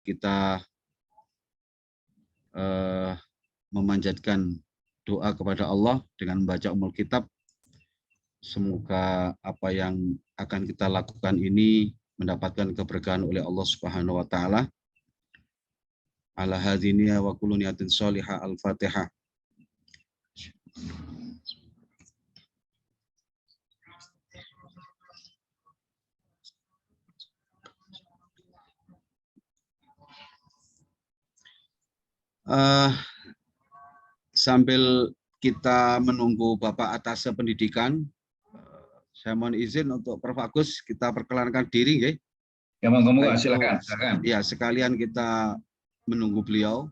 kita memanjatkan doa kepada Allah dengan membaca Ummul Kitab. Semoga apa yang akan kita lakukan ini mendapatkan keberkahan oleh Allah Subhanahu wa taala. Ala hadiniya wa kullu niyatin shalihah. Al-Fatihah. Sambil kita menunggu Bapak Atase Pendidikan, saya mohon izin untuk Prof. Agus kita perkenalkan diri, nggih. Ya, monggo, silakan. Ya, sekalian kita menunggu beliau.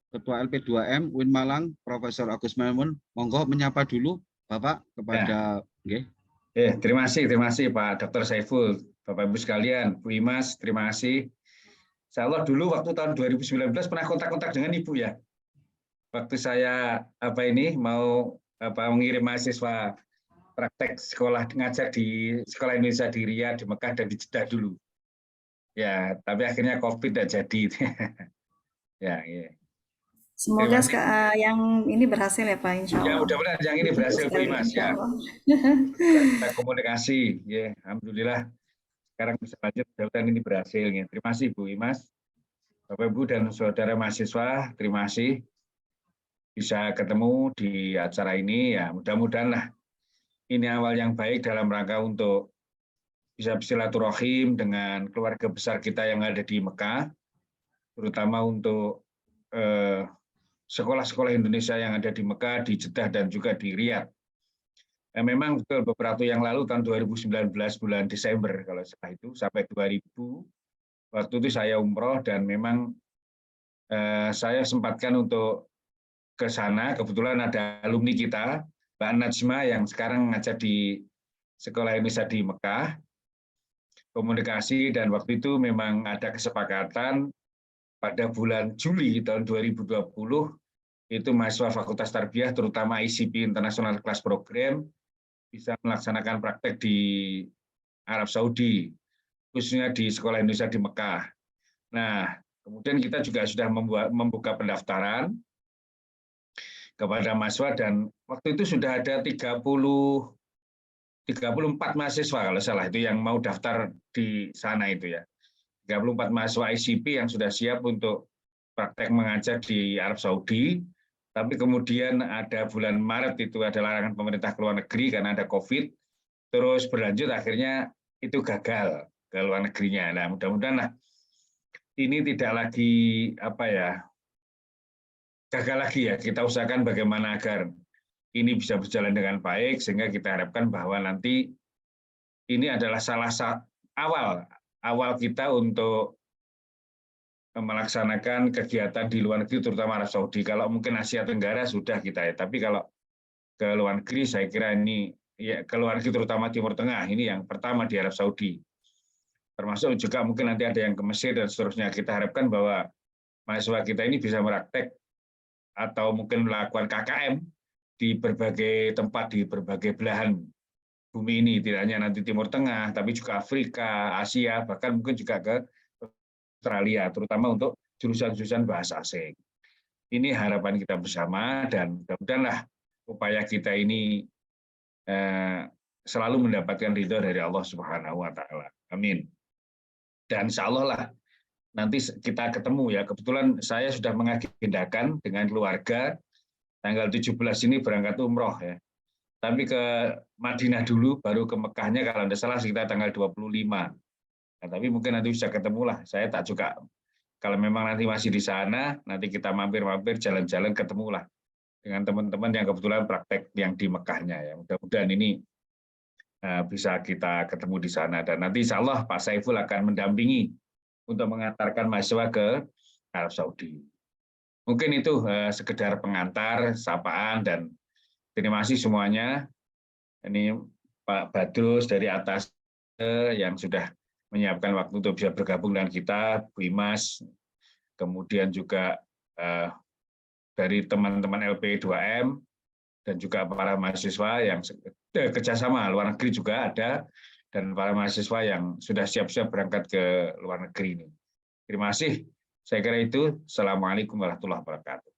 Ketua LP2M UIN Malang, Profesor Agus Maimun, monggo menyapa dulu Bapak kepada nggih. Terima kasih Pak Dr. Saiful, Bapak Ibu sekalian, Bu Imas, terima kasih. Insya Allah dulu waktu tahun 2019 pernah kontak-kontak dengan Ibu ya. Waktu saya mau mengirim mahasiswa praktek sekolah ngajar di Sekolah Indonesia di Riyadh, di Mekah dan di Jeddah dulu. Ya, tapi akhirnya COVID tidak jadi. Ya. Semoga yang ini berhasil ya Pak, insya Allah. Ya, mudah-mudahan yang ini berhasil Bu Imas ya. Kita komunikasi, ya, alhamdulillah. Sekarang bisa lanjut, mudah-mudahan ini berhasil. Ya. Terima kasih Bu Imas, Bapak Ibu dan saudara mahasiswa, terima kasih bisa ketemu di acara ini. Ya, mudah-mudahan lah ini awal yang baik dalam rangka untuk bisa bersilaturahim dengan keluarga besar kita yang ada di Mekah, terutama untuk sekolah-sekolah Indonesia yang ada di Mekah, di Jeddah, dan juga di Riyadh. Memang betul beberapa yang lalu tahun 2019 bulan Desember kalau setelah itu sampai 2000, waktu itu saya umroh dan memang saya sempatkan untuk ke sana. Kebetulan ada alumni kita, Mbak Najma yang sekarang ngajar di Sekolah Indonesia di Mekah, komunikasi, dan waktu itu memang ada kesepakatan pada bulan Juli tahun 2020 itu mahasiswa Fakultas Tarbiyah terutama ICP International Class Program bisa melaksanakan praktek di Arab Saudi, khususnya di Sekolah Indonesia di Mekah. Nah, kemudian kita juga sudah membuka pendaftaran kepada mahasiswa dan waktu itu sudah ada 34 mahasiswa kalau salah itu yang mau daftar di sana itu ya. 34 mahasiswa ICP yang sudah siap untuk praktek mengajar di Arab Saudi. Tapi kemudian ada bulan Maret itu ada larangan pemerintah ke luar negeri karena ada COVID, terus berlanjut akhirnya itu gagal ke luar negerinya. Nah, mudah-mudahan ini tidak lagi gagal lagi ya. Kita usahakan bagaimana agar ini bisa berjalan dengan baik sehingga kita harapkan bahwa nanti ini adalah salah satu awal kita untuk melaksanakan kegiatan di luar negeri, terutama Arab Saudi. Kalau mungkin Asia Tenggara sudah kita ya, tapi kalau ke luar negeri saya kira ini ya ke luar negeri terutama Timur Tengah ini yang pertama di Arab Saudi. Termasuk juga mungkin nanti ada yang ke Mesir dan seterusnya. Kita harapkan bahwa mahasiswa kita ini bisa praktek atau mungkin melakukan KKM di berbagai tempat di berbagai belahan bumi ini, tidak hanya nanti Timur Tengah, tapi juga Afrika, Asia, bahkan mungkin juga ke Australia, terutama untuk jurusan-jurusan bahasa asing. Ini harapan kita bersama dan mudah-mudahan upaya kita ini selalu mendapatkan ridho dari Allah Subhanahu wa taala. Amin. Dan insya Allah lah nanti kita ketemu ya. Kebetulan saya sudah mengagendakan dengan keluarga tanggal 17 ini berangkat umroh ya. Tapi ke Madinah dulu, baru ke Mekahnya kalau tidak salah sekitar tanggal 25. Nah, tapi mungkin nanti bisa ketemu lah. Saya tak juga, kalau memang nanti masih di sana, nanti kita mampir-mampir, jalan-jalan, ketemu lah dengan teman-teman yang kebetulan praktek yang di Mekahnya. Ya. Mudah-mudahan ini bisa kita ketemu di sana. Dan nanti insya Allah Pak Saiful akan mendampingi untuk mengantarkan mahasiswa ke Arab Saudi. Mungkin itu sekedar pengantar, sapaan, dan terima kasih semuanya. Ini Pak Badrus dari atas yang sudah menyiapkan waktu untuk bisa bergabung dengan kita, Bu Imas, kemudian juga dari teman-teman LP2M, dan juga para mahasiswa yang kerjasama luar negeri juga ada, dan para mahasiswa yang sudah siap-siap berangkat ke luar negeri ini. Terima kasih. Saya kira itu. Assalamualaikum warahmatullahi wabarakatuh.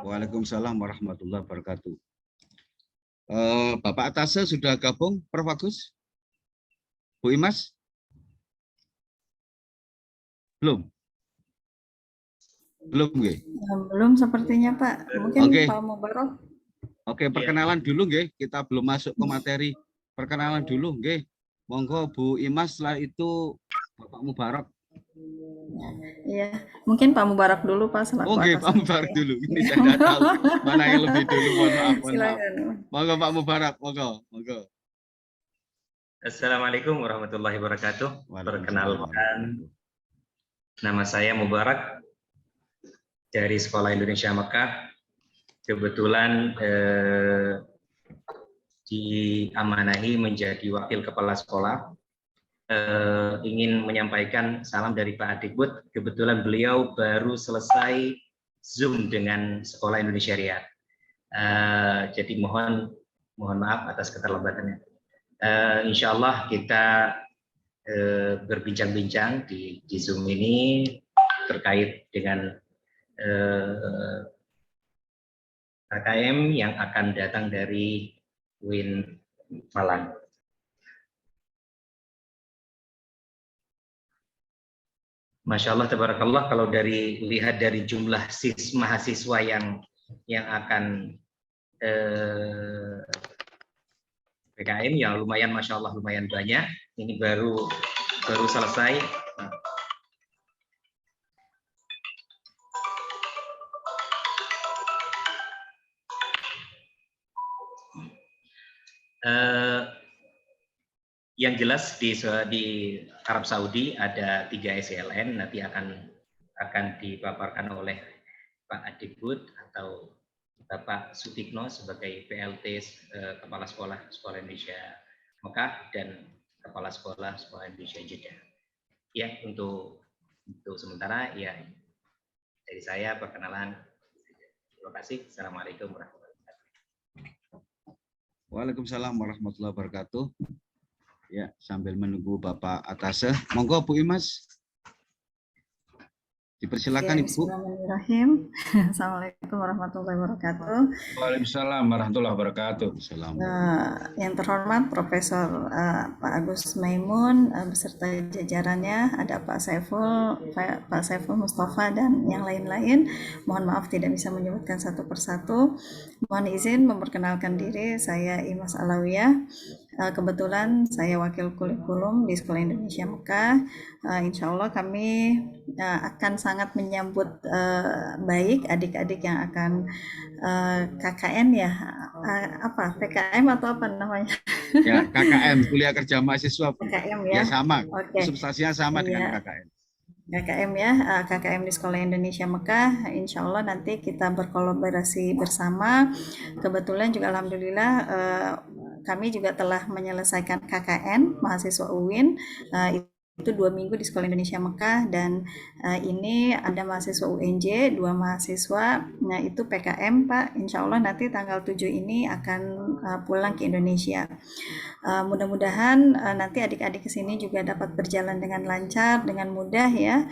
Waalaikumsalam warahmatullahi wabarakatuh. Bapak Atase sudah gabung, Prof. Agus? Bu Imas? Belum? Belum, nggih? Belum sepertinya Pak. Mungkin Oke. Pak Mubarok. Oke, perkenalan dulu, nggih. Kita belum masuk ke materi. Perkenalan dulu, nggih. Monggo Bu Imas, setelah itu Bapak Mubarak. Iya, mungkin Pak Mubarak dulu Pak selaku Oke, atasan Pak Mubarak saya. dulu. Ini saya tidak tahu mana yang lebih dulu. Mohon maaf, mohon maaf. Silakan. Monggo Pak Mubarak, monggo, monggo. Assalamualaikum warahmatullahi wabarakatuh. Waalaikumsalam. Perkenalkan, nama saya Mubarak dari Sekolah Indonesia Mekah. Kebetulan diamanahi menjadi wakil kepala sekolah. Ingin menyampaikan salam dari Pak Adikbud. Kebetulan beliau baru selesai Zoom dengan Sekolah Indonesia Riyadh. Jadi mohon maaf atas keterlambatannya. Insya Allah kita berbincang-bincang di Zoom ini terkait dengan KKM yang akan datang dari UIN Malang. Masya Allah, tabarakallah, kalau lihat dari jumlah mahasiswa yang akan PKM yang lumayan, Masya Allah, lumayan banyak. Ini baru selesai. Yang jelas di Arab Saudi ada 3 SLN, nanti akan dipaparkan oleh Pak Adikbud atau Bapak Sutikno sebagai PLT Kepala Sekolah Indonesia Mekah dan Kepala Sekolah Indonesia Jeddah. Ya, untuk sementara ya dari saya perkenalan. Terima kasih. Assalamualaikum warahmatullahi wabarakatuh. Waalaikumsalam warahmatullahi wabarakatuh. Ya, sambil menunggu Bapak Atase, monggo Bu Imas. Dipersilakan, Ibu. Bismillahirrahmanirrahim. Assalamualaikum warahmatullahi wabarakatuh. Waalaikumsalam warahmatullahi wabarakatuh. Yang terhormat Profesor Pak Agus Maimun beserta jajarannya, ada Pak Saiful Mustafa dan yang lain-lain. Mohon maaf tidak bisa menyebutkan satu persatu. Mohon izin memperkenalkan diri, saya Imas Alawiyah. Kebetulan saya wakil kurikulum di Sekolah Indonesia Mekah. Insya Allah kami akan sangat menyambut baik adik-adik yang akan KKN ya, PKM atau apa namanya? Ya, KKM, kuliah kerja mahasiswa. KKM ya. Ya sama, Oke. substansinya sama dengan KKM. KKM ya, KKM di Sekolah Indonesia Mekah. Insya Allah nanti kita berkolaborasi bersama. Kebetulan juga alhamdulillah kami juga telah menyelesaikan KKN mahasiswa UIN. Itu 2 minggu di Sekolah Indonesia Mekah, dan ini ada mahasiswa UNJ, 2 mahasiswa. Nah itu PKM Pak, insya Allah nanti tanggal 7 ini akan pulang ke Indonesia. Mudah-mudahan nanti adik-adik ke sini juga dapat berjalan dengan lancar, dengan mudah ya.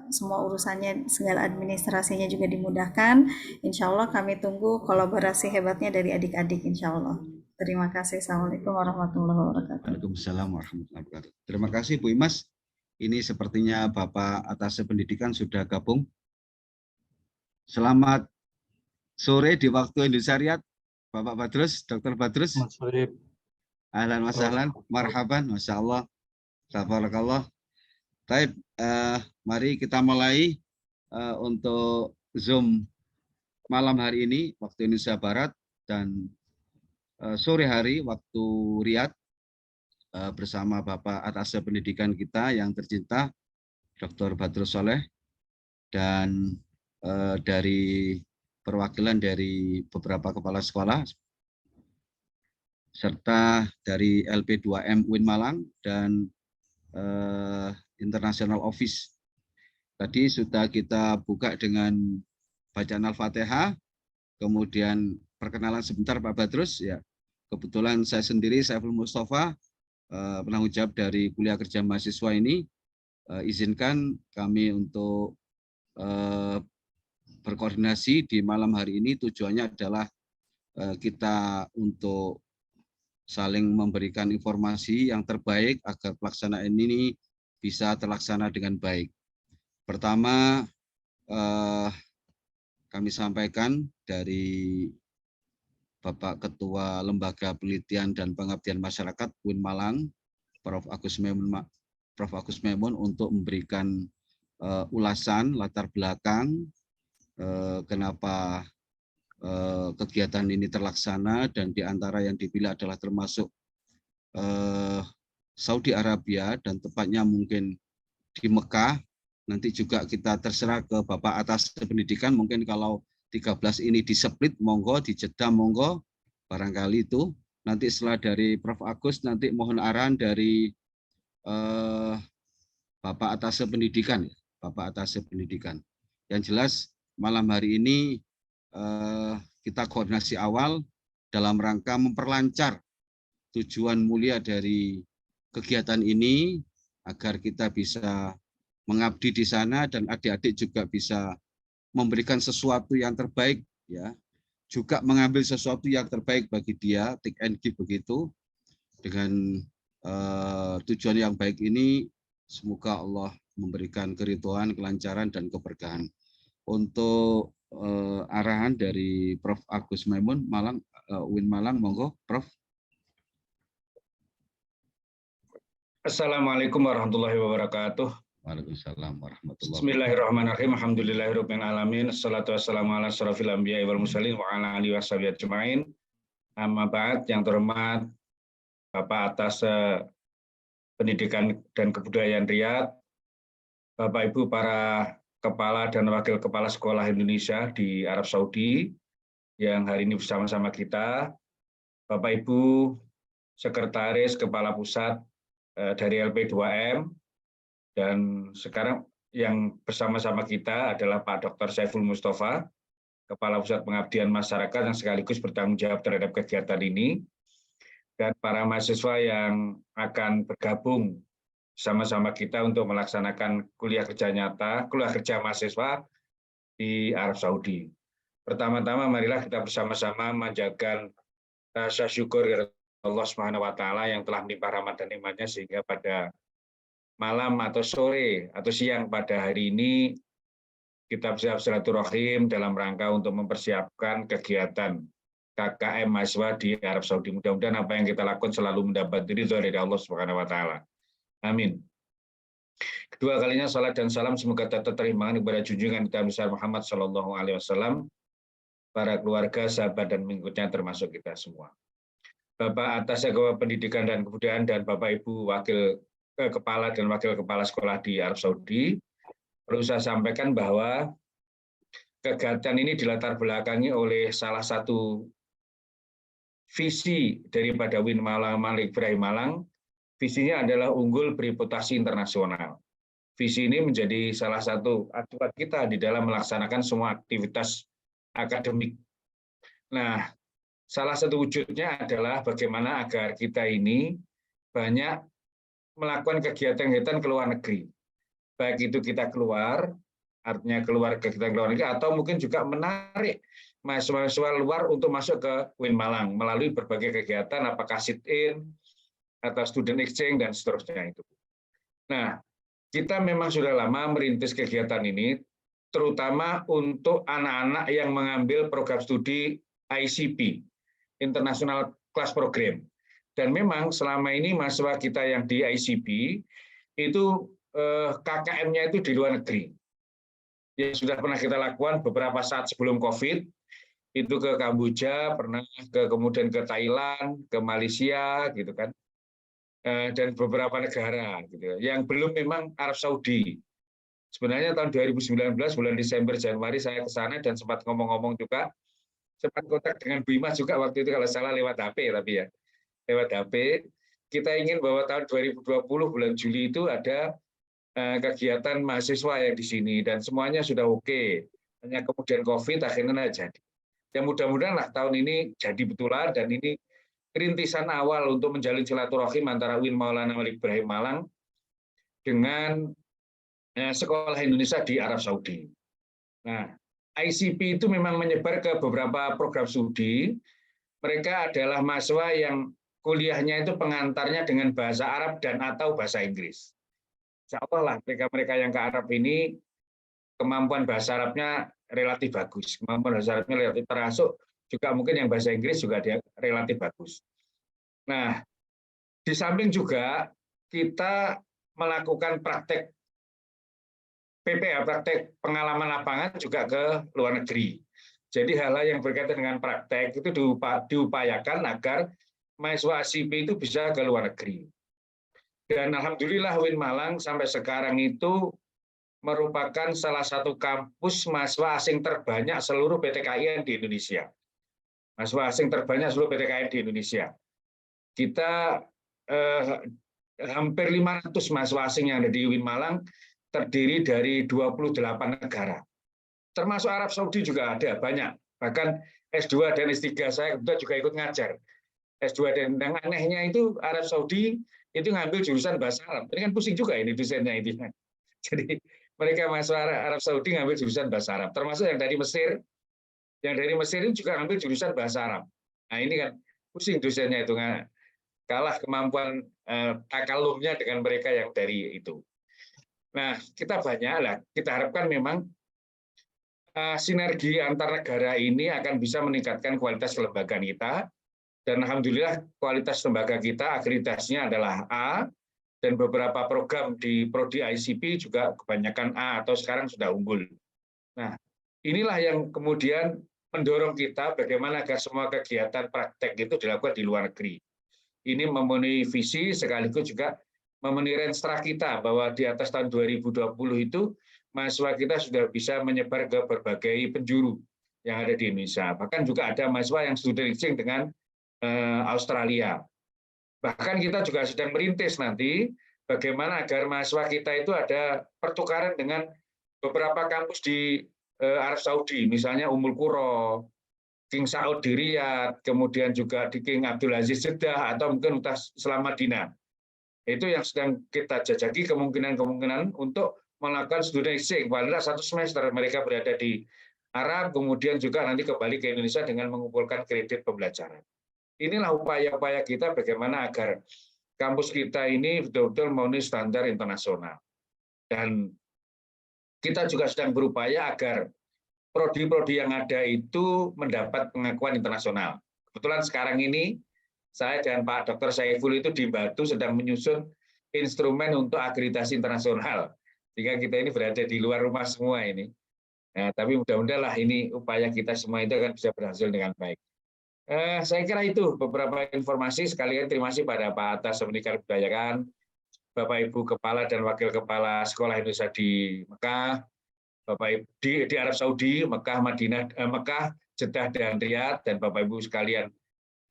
Semua urusannya, segala administrasinya juga dimudahkan. Insya Allah kami tunggu kolaborasi hebatnya dari adik-adik insya Allah. Terima kasih. Assalamualaikum warahmatullahi wabarakatuh. Waalaikumsalam warahmatullahi wabarakatuh. Terima kasih Bu Imas. Ini sepertinya Bapak Atase Pendidikan sudah gabung. Selamat sore di waktu Indonesia Riyadh, Bapak Badrus, Dr. Badrus. Selamat sore. Ahlan wa sahlan, marhaban, Masya Allah, tabarakallah. Baik, mari kita mulai untuk Zoom malam hari ini waktu Indonesia Barat dan sore hari waktu Riyadh bersama Bapak Atase Pendidikan kita yang tercinta Dr. Badrus Soleh dan dari perwakilan dari beberapa kepala sekolah serta dari LP2M UIN Malang dan International Office. Tadi sudah kita buka dengan bacaan Al-Fatihah, kemudian perkenalan sebentar Pak Badrus ya. Kebetulan saya sendiri Saiful Mustafa, penanggung jawab dari kuliah kerja mahasiswa ini, izinkan kami untuk berkoordinasi di malam hari ini. Tujuannya adalah kita untuk saling memberikan informasi yang terbaik agar pelaksanaan ini bisa terlaksana dengan baik. Pertama, kami sampaikan dari Bapak Ketua Lembaga Penelitian dan Pengabdian Masyarakat UIN Malang, Prof. Agus Maimun untuk memberikan ulasan latar belakang kenapa kegiatan ini terlaksana, dan di antara yang dipilih adalah termasuk Saudi Arabia dan tepatnya mungkin di Mekah. Nanti juga kita terserah ke Bapak atas pendidikan, mungkin kalau 13 ini di-split, monggo, dijeda, monggo, barangkali itu. Nanti setelah dari Prof. Agus, nanti mohon arahan dari Bapak atas pendidikan. Bapak atas pendidikan. Yang jelas, malam hari ini kita koordinasi awal dalam rangka memperlancar tujuan mulia dari kegiatan ini, agar kita bisa mengabdi di sana dan adik-adik juga bisa memberikan sesuatu yang terbaik, ya, juga mengambil sesuatu yang terbaik bagi dia, take and give begitu. Dengan tujuan yang baik ini, semoga Allah memberikan keridhaan, kelancaran, dan keberkahan. Untuk arahan dari Prof. Agus Maimun, Malang, UIN Malang, monggo, Prof. Assalamualaikum warahmatullahi wabarakatuh. Waalaikumsalam warahmatullahi wabarakatuh. Bismillahirrahmanirrahim. Alhamdulillahirabbil alamin. Assalatu wassalamu ala asyrafil anbiya'i wal mursalin wa ala alihi washabihi ajmain. Amma ba'd, yang terhormat Bapak atas Pendidikan dan Kebudayaan Riyadh, Bapak Ibu para kepala dan wakil kepala sekolah Indonesia di Arab Saudi yang hari ini bersama-sama kita, Bapak Ibu Sekretaris Kepala Pusat dari LP2M, dan sekarang yang bersama-sama kita adalah Pak Dr. Saiful Mustafa, Kepala Pusat Pengabdian Masyarakat yang sekaligus bertanggung jawab terhadap kegiatan ini, dan para mahasiswa yang akan bergabung sama-sama kita untuk melaksanakan kuliah kerja nyata, kuliah kerja mahasiswa di Arab Saudi. Pertama-tama marilah kita bersama-sama menjaga rasa syukur Allah Subhanahu wa taala yang telah melimpah rahmat dan nikmatnya, sehingga pada malam atau sore atau siang pada hari ini kita bisa silaturahim dalam rangka untuk mempersiapkan kegiatan KKM mahasiswa di Arab Saudi. Mudah-mudahan apa yang kita lakukan selalu mendapat ridho dari Allah Subhanahu wa taala. Amin. Kedua kalinya salat dan salam semoga tetap terimakan kepada junjungan kita besar Muhammad Shallallahu Alaihi Wasallam, para keluarga, sahabat, dan pengikutnya termasuk kita semua. Bapak atas Kepala Pendidikan dan Kebudayaan dan Bapak Ibu wakil kepala dan wakil kepala sekolah di Arab Saudi, perlu saya sampaikan bahwa kegiatan ini dilatar belakangi oleh salah satu visi daripada UIN Malang Malik Ibrahim Malang. Visinya adalah unggul bereputasi internasional. Visi ini menjadi salah satu acuan kita di dalam melaksanakan semua aktivitas akademik. Nah, salah satu wujudnya adalah bagaimana agar kita ini banyak melakukan kegiatan-kegiatan ke luar negeri. Baik itu kita keluar, artinya keluar kegiatan ke luar negeri, atau mungkin juga menarik mahasiswa luar untuk masuk ke UIN Malang melalui berbagai kegiatan, apakah sit-in, atau student exchange, dan seterusnya itu. Nah, kita memang sudah lama merintis kegiatan ini, terutama untuk anak-anak yang mengambil program studi ICP, International Class Program. Dan memang selama ini mahasiswa kita yang di ICP itu KKM-nya itu di luar negeri. Yang sudah pernah kita lakukan beberapa saat sebelum COVID, itu ke Kamboja, pernah kemudian ke Thailand, ke Malaysia, gitu kan, dan beberapa negara, gitu. Yang belum memang Arab Saudi. Sebenarnya tahun 2019 bulan Desember Januari saya ke sana dan sempat ngomong-ngomong juga, sempat kontak dengan Bu Imas juga waktu itu kalau salah lewat HP, tapi ya lewat HP. Kita ingin bahwa tahun 2020 bulan Juli itu ada kegiatan mahasiswa yang di sini dan semuanya sudah oke. Hanya kemudian COVID akhirnya nggak jadi. Ya mudah-mudahan lah tahun ini jadi betulan, dan ini rintisan awal untuk menjalin silaturahim antara UIN Maulana Malik Ibrahim Malang dengan sekolah Indonesia di Arab Saudi. Nah, ICP itu memang menyebar ke beberapa program studi. Mereka adalah mahasiswa yang kuliahnya itu pengantarnya dengan bahasa Arab dan atau bahasa Inggris. Insya Allah lah mereka-mereka yang ke Arab ini kemampuan bahasa Arabnya relatif bagus. Kemampuan bahasa Arabnya relatif, termasuk juga mungkin yang bahasa Inggris juga dia relatif bagus. Nah, di samping juga kita melakukan praktek PPA, praktek pengalaman lapangan juga ke luar negeri. Jadi hal-hal yang berkaitan dengan praktek itu diupayakan agar mahasiswa ICP itu bisa ke luar negeri. Dan alhamdulillah UIN Malang sampai sekarang itu merupakan salah satu kampus mahasiswa asing terbanyak seluruh PTKIN di Indonesia. Mahasiswa asing terbanyak seluruh PTKIN di Indonesia. Kita hampir 500 mahasiswa asing yang ada di UIN Malang, terdiri dari 28 negara. Termasuk Arab Saudi juga ada, banyak. Bahkan S2 dan S3 saya juga ikut ngajar. S2 dan yang anehnya itu Arab Saudi itu ngambil jurusan bahasa Arab. Ini kan pusing juga ini dosennya itu. Jadi mereka mahasiswa Arab Saudi ngambil jurusan bahasa Arab, termasuk yang dari Mesir. Yang dari Mesir ini juga ngambil jurusan bahasa Arab. Nah ini kan pusing dosennya itu, kalah kemampuan takalumnya dengan mereka yang dari itu. Nah kita banyak lah, kita harapkan memang sinergi antar negara ini akan bisa meningkatkan kualitas kelembagaan kita. Dan alhamdulillah kualitas lembaga kita akreditasinya adalah A, dan beberapa program di Prodi ICP juga kebanyakan A atau sekarang sudah unggul. Nah, inilah yang kemudian mendorong kita bagaimana agar semua kegiatan praktek itu dilakukan di luar negeri. Ini memenuhi visi sekaligus juga memenuhi renstra kita bahwa di atas tahun 2020 itu mahasiswa kita sudah bisa menyebar ke berbagai penjuru yang ada di Indonesia. Bahkan juga ada mahasiswa yang studi exchange dengan Australia. Bahkan kita juga sedang merintis nanti bagaimana agar mahasiswa kita itu ada pertukaran dengan beberapa kampus di Arab Saudi, misalnya Ummul Qura, King Saud di Riyadh, kemudian juga di King Abdul Aziz Jeddah, atau mungkin Universitas Islam Madinah. Itu yang sedang kita jajaki kemungkinan-kemungkinan untuk melakukan student exchange. Paling tidak 1 semester mereka berada di Arab, kemudian juga nanti kembali ke Indonesia dengan mengumpulkan kredit pembelajaran. Inilah upaya-upaya kita bagaimana agar kampus kita ini betul-betul memenuhi standar internasional. Dan kita juga sedang berupaya agar prodi-prodi yang ada itu mendapat pengakuan internasional. Kebetulan sekarang ini saya dan Pak Dr. Saiful itu di Batu sedang menyusun instrumen untuk akreditasi internasional. Jika kita ini berada di luar rumah semua ini. Nah, tapi mudah-mudahan lah ini upaya kita semua itu akan bisa berhasil dengan baik. Saya kira itu beberapa informasi. Sekalian terima kasih pada Pak atas Pendidikan Kebudayaan, Bapak Ibu Kepala dan Wakil Kepala Sekolah Indonesia di Mekah, Bapak Ibu di Arab Saudi, Mekah, Madinah, Mekah, Jeddah dan Riyadh, dan Bapak Ibu sekalian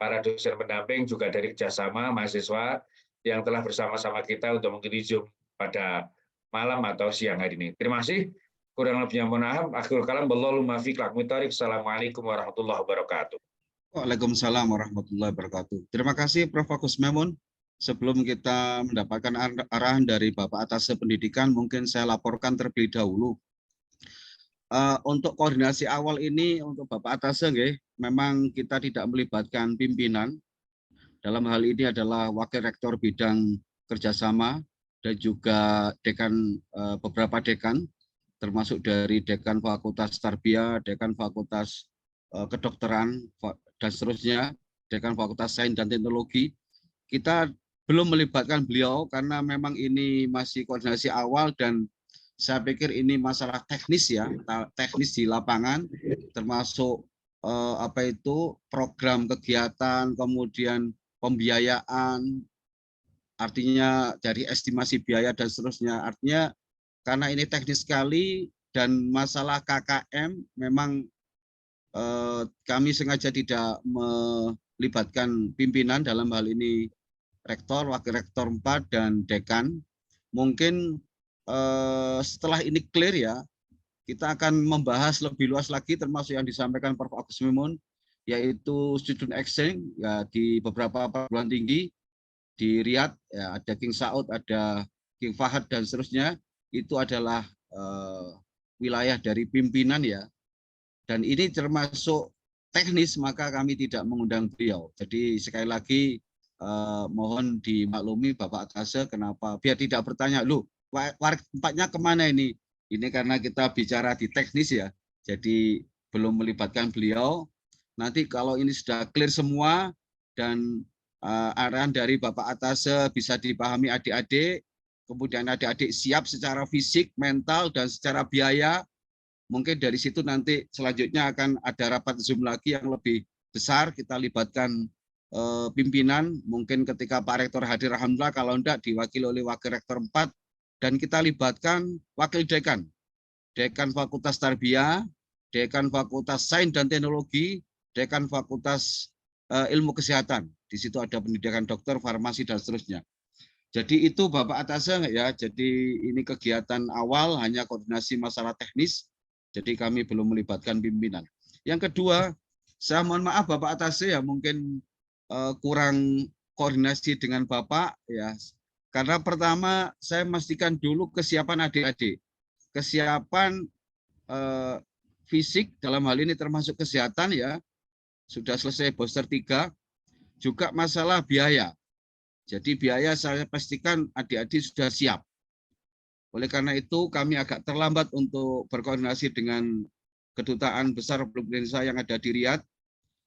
para dosen pendamping juga dari kerjasama mahasiswa yang telah bersama-sama kita untuk mengikuti Zoom pada malam atau siang hari ini. Terima kasih. Kurang lebihnya mohon maaf. Akhirul kalam, wallahul muwaffiq. Assalamualaikum warahmatullahi wabarakatuh. Waalaikumsalam warahmatullahi wabarakatuh. Terima kasih Prof. Agus Maimun. Sebelum kita mendapatkan arahan dari Bapak Atase Pendidikan, mungkin saya laporkan terlebih dahulu. Untuk koordinasi awal ini untuk Bapak Atase, memang kita tidak melibatkan pimpinan. Dalam hal ini adalah Wakil Rektor Bidang Kerjasama dan juga dekan, beberapa dekan, termasuk dari Dekan Fakultas Tarbiyah, Dekan Fakultas Kedokteran, dan seterusnya, Dekan Fakultas Sains dan Teknologi. Kita belum melibatkan beliau karena memang ini masih koordinasi awal, dan saya pikir ini masalah teknis ya, teknis di lapangan, termasuk program kegiatan, kemudian pembiayaan, artinya dari estimasi biaya dan seterusnya. Artinya karena ini teknis sekali dan masalah KKM memang kami sengaja tidak melibatkan pimpinan, dalam hal ini rektor, wakil rektor 4 dan dekan. Mungkin setelah ini clear ya, kita akan membahas lebih luas lagi termasuk yang disampaikan Prof. Agus Maimun, yaitu student exchange ya di beberapa perguruan tinggi di Riyadh, ya, ada King Saud, ada King Fahad dan seterusnya. Itu adalah wilayah dari pimpinan ya. Dan ini termasuk teknis, maka kami tidak mengundang beliau. Jadi sekali lagi mohon dimaklumi Bapak Atase, kenapa biar tidak bertanya, loh tempatnya kemana ini? Ini karena kita bicara di teknis ya, jadi belum melibatkan beliau. Nanti kalau ini sudah clear semua dan arahan dari Bapak Atase bisa dipahami adik-adik, kemudian adik-adik siap secara fisik, mental, dan secara biaya, mungkin dari situ nanti selanjutnya akan ada rapat Zoom lagi yang lebih besar, kita libatkan pimpinan, mungkin ketika Pak Rektor hadir, alhamdulillah, kalau enggak diwakili oleh Wakil Rektor 4, dan kita libatkan Wakil Dekan, Dekan Fakultas Tarbiyah, Dekan Fakultas Sains dan Teknologi, Dekan Fakultas Ilmu Kesehatan. Di situ ada pendidikan dokter, farmasi, dan seterusnya. Jadi itu Bapak Atase ya, jadi ini kegiatan awal hanya koordinasi masalah teknis, jadi kami belum melibatkan pimpinan. Yang kedua, saya mohon maaf Bapak Atase ya, mungkin kurang koordinasi dengan Bapak ya, karena pertama saya memastikan dulu kesiapan adik-adik, kesiapan fisik dalam hal ini termasuk kesehatan ya, sudah selesai booster 3, juga masalah biaya. Jadi biaya saya pastikan adik-adik sudah siap. Oleh karena itu kami agak terlambat untuk berkoordinasi dengan Kedutaan Besar Republik Indonesia yang ada di Riyadh.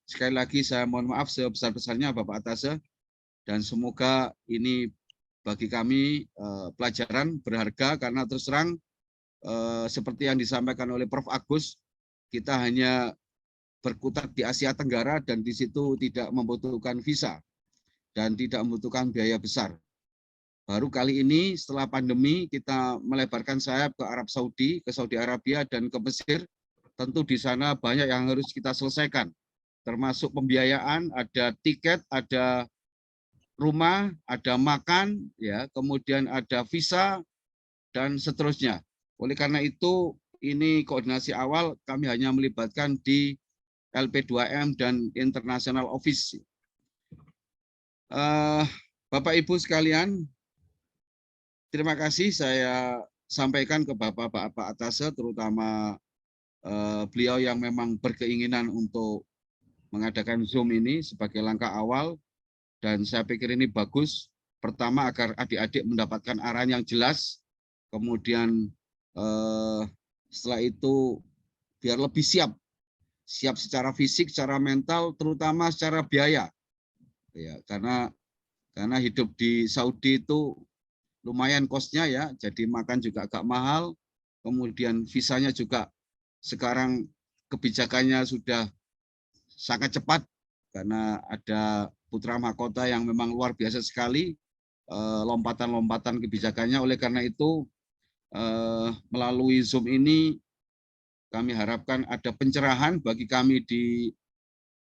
Sekali lagi saya mohon maaf sebesar-besarnya Bapak Atase, dan semoga ini bagi kami pelajaran berharga, karena terus terang seperti yang disampaikan oleh Prof. Agus, kita hanya berkutat di Asia Tenggara dan di situ tidak membutuhkan visa dan tidak membutuhkan biaya besar. Baru kali ini setelah pandemi kita melebarkan sayap ke Arab Saudi, ke Saudi Arabia, dan ke Mesir. Tentu di sana banyak yang harus kita selesaikan, termasuk pembiayaan, ada tiket, ada rumah, ada makan, ya, kemudian ada visa, dan seterusnya. Oleh karena itu, ini koordinasi awal kami hanya melibatkan di LP2M dan International Office. Bapak Ibu sekalian, terima kasih saya sampaikan ke Bapak Atase, terutama beliau yang memang berkeinginan untuk mengadakan Zoom ini sebagai langkah awal, dan saya pikir ini bagus. Pertama agar adik-adik mendapatkan arahan yang jelas, kemudian setelah itu biar lebih siap secara fisik, secara mental, terutama secara biaya. Ya, karena hidup di Saudi itu lumayan kosnya ya, jadi makan juga agak mahal, kemudian visanya juga sekarang kebijakannya sudah sangat cepat karena ada putra mahkota yang memang luar biasa sekali lompatan-lompatan kebijakannya. Oleh karena itu melalui Zoom ini kami harapkan ada pencerahan bagi kami di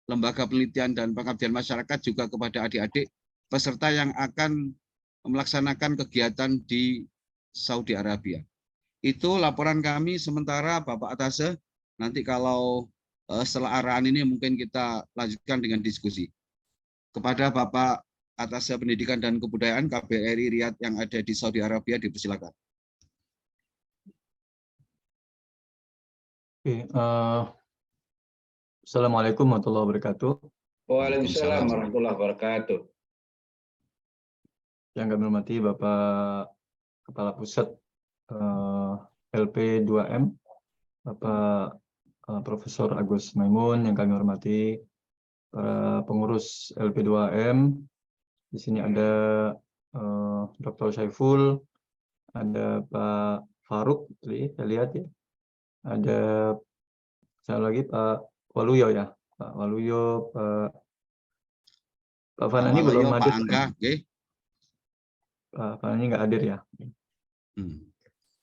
Lembaga Penelitian dan Pengabdian Masyarakat, juga kepada adik-adik peserta yang akan melaksanakan kegiatan di Saudi Arabia. Itu laporan kami sementara Bapak Atase. Nanti kalau setelah arahan ini mungkin kita lanjutkan dengan diskusi. Kepada Bapak Atase Pendidikan dan Kebudayaan KBRI Riyadh yang ada di Saudi Arabia, dipersilakan. Oke, Assalamualaikum warahmatullahi wabarakatuh. Waalaikumsalam warahmatullahi wabarakatuh. Yang kami hormati Bapak Kepala Pusat LP2M, Bapak Profesor Agus Maimun, yang kami hormati para pengurus LP2M. Di sini ada Dr. Saiful, ada Pak Faruk, saya lihat ya. Ada saya lagi Pak Waluyo ya, Pak Waluyo, Pak Fanani belum hadir. Pak Angga, okay. Pak Fanani nggak hadir ya.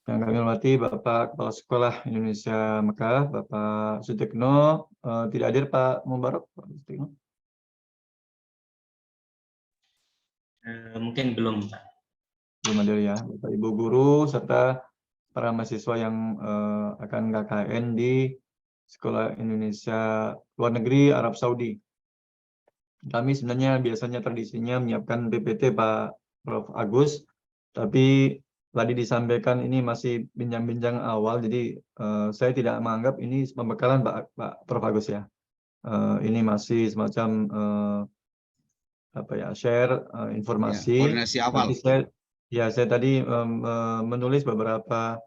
Yang kami hormati Bapak Kepala Sekolah Indonesia Mekah, Bapak Sutikno, tidak hadir Pak Mubarak, Pak Sutikno. Mungkin belum, Pak. Belum hadir ya, Bapak Ibu Guru serta para mahasiswa yang akan KKN di Sekolah Indonesia Luar Negeri Arab Saudi. Kami sebenarnya biasanya tradisinya menyiapkan PPT Pak Prof. Agus, tapi tadi disampaikan ini masih bincang-bincang awal, jadi saya tidak menganggap ini pembekalan Pak Prof. Agus ya. Ini masih semacam share informasi. Koordinasi awal. Tapi saya tadi menulis beberapa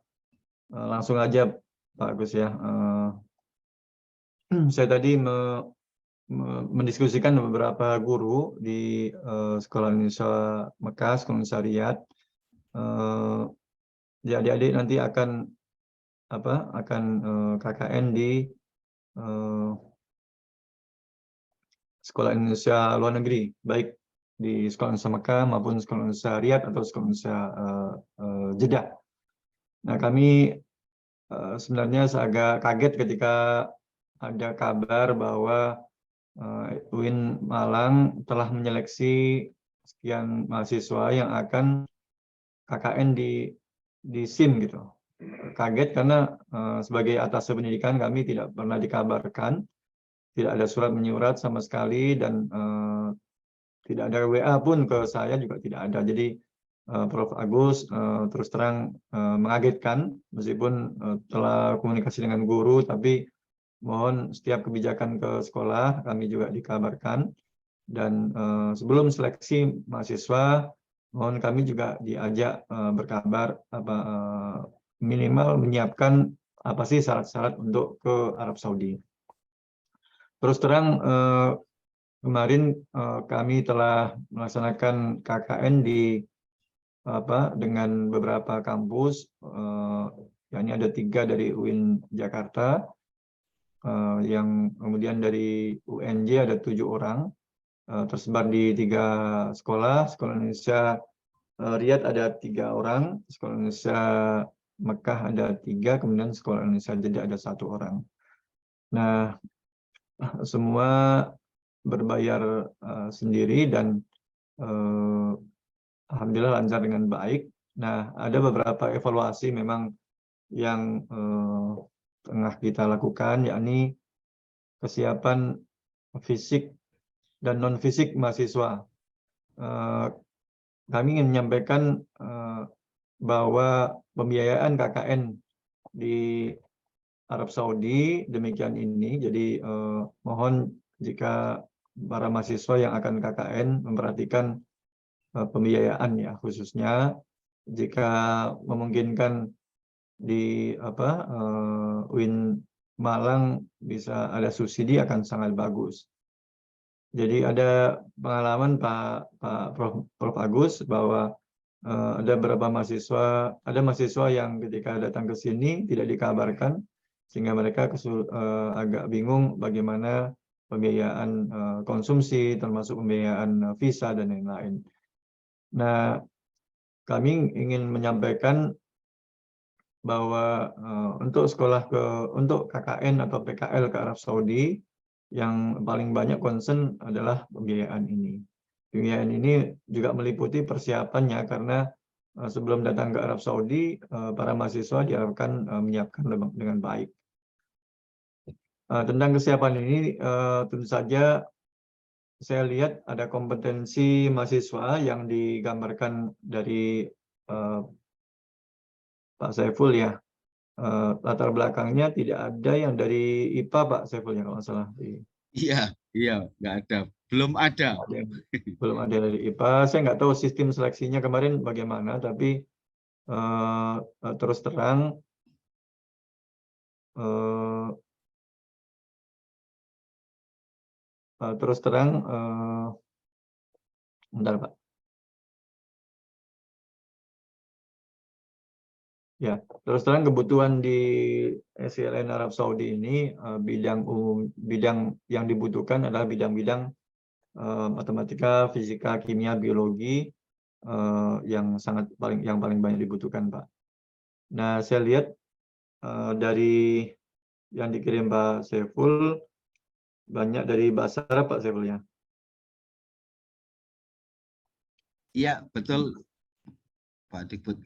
langsung aja Pak Agus ya. Saya tadi mendiskusikan beberapa guru di Sekolah Indonesia Mekah, Sekolah Indonesia Riyadh. Adik-adik nanti akan KKN di Sekolah Indonesia Luar Negeri, baik di Sekolah Indonesia Mekah maupun Sekolah Indonesia Riyadh atau Sekolah Indonesia Jeddah. Nah, kami sebenarnya agak kaget ketika ada kabar bahwa UIN Malang telah menyeleksi sekian mahasiswa yang akan KKN di SIM gitu. Kaget karena sebagai atas pendidikan kami tidak pernah dikabarkan, tidak ada surat menyurat sama sekali, dan tidak ada WA pun ke saya juga tidak ada. Jadi Prof. Agus terus terang mengagetkan, meskipun telah komunikasi dengan guru, tapi mohon setiap kebijakan ke sekolah kami juga dikabarkan, dan sebelum seleksi mahasiswa mohon kami juga diajak berkabar minimal menyiapkan apa sih syarat-syarat untuk ke Arab Saudi. Terus terang kemarin kami telah melaksanakan KKN dengan beberapa kampus, yakni ada 3 dari UIN Jakarta, yang kemudian dari UNJ ada 7 orang, tersebar di 3 sekolah. Sekolah Indonesia Riyadh ada 3 orang, Sekolah Indonesia Mekah ada 3, kemudian Sekolah Indonesia Jeddah ada 1 orang. Nah, semua berbayar sendiri dan alhamdulillah lancar dengan baik. Nah, ada beberapa evaluasi memang yang tengah kita lakukan, yakni kesiapan fisik dan non fisik mahasiswa. Kami ingin menyampaikan bahwa pembiayaan KKN di Arab Saudi demikian ini. Jadi mohon jika para mahasiswa yang akan KKN memperhatikan pembiayaan ya, khususnya jika memungkinkan di UIN Malang bisa ada subsidi akan sangat bagus. Jadi ada pengalaman Pak Prof. Agus bahwa ada beberapa mahasiswa, yang ketika datang ke sini tidak dikabarkan, sehingga mereka agak bingung bagaimana pembiayaan konsumsi, termasuk pembiayaan visa dan lain-lain. Nah, kami ingin menyampaikan bahwa untuk KKN atau PKL ke Arab Saudi, yang paling banyak concern adalah pembiayaan ini. Pembiayaan ini juga meliputi persiapannya, karena sebelum datang ke Arab Saudi, para mahasiswa diharapkan menyiapkan dengan baik. Tentang kesiapan ini, tentu saja saya lihat ada kompetensi mahasiswa yang digambarkan dari Pak Saiful ya. Latar belakangnya tidak ada yang dari IPA, Pak Saiful ya, kalau nggak salah. Iya, nggak ada. Belum ada. Belum ada dari IPA. Saya nggak tahu sistem seleksinya kemarin bagaimana, tapi terus terang bentar Pak. Ya, terus terang kebutuhan di SLN Arab Saudi ini bidang yang dibutuhkan adalah bidang-bidang matematika, fisika, kimia, biologi yang paling banyak dibutuhkan, Pak. Nah, saya lihat dari yang dikirim Pak Saiful banyak dari bahasa Arab, Pak Saiful ya. Iya, betul Pak Dikbud.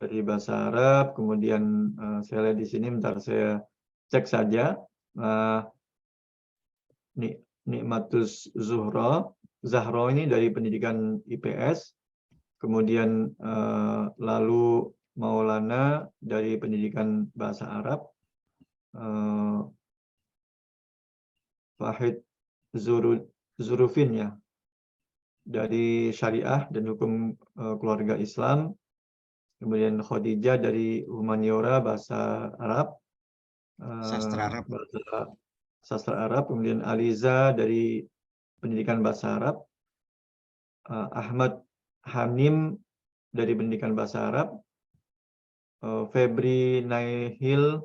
dari bahasa Arab, kemudian saya lihat di sini, bentar saya cek saja. Nikmatus Zahro ini dari pendidikan IPS, kemudian lalu Maulana dari pendidikan bahasa Arab, Fahid Zurufin ya dari Syariah dan Hukum Keluarga Islam, kemudian Khadijah dari Humaniora bahasa Arab, Sastra Arab. Sastra Arab, kemudian Aliza dari pendidikan bahasa Arab, Ahmad Hanim dari pendidikan bahasa Arab, Febri Naikal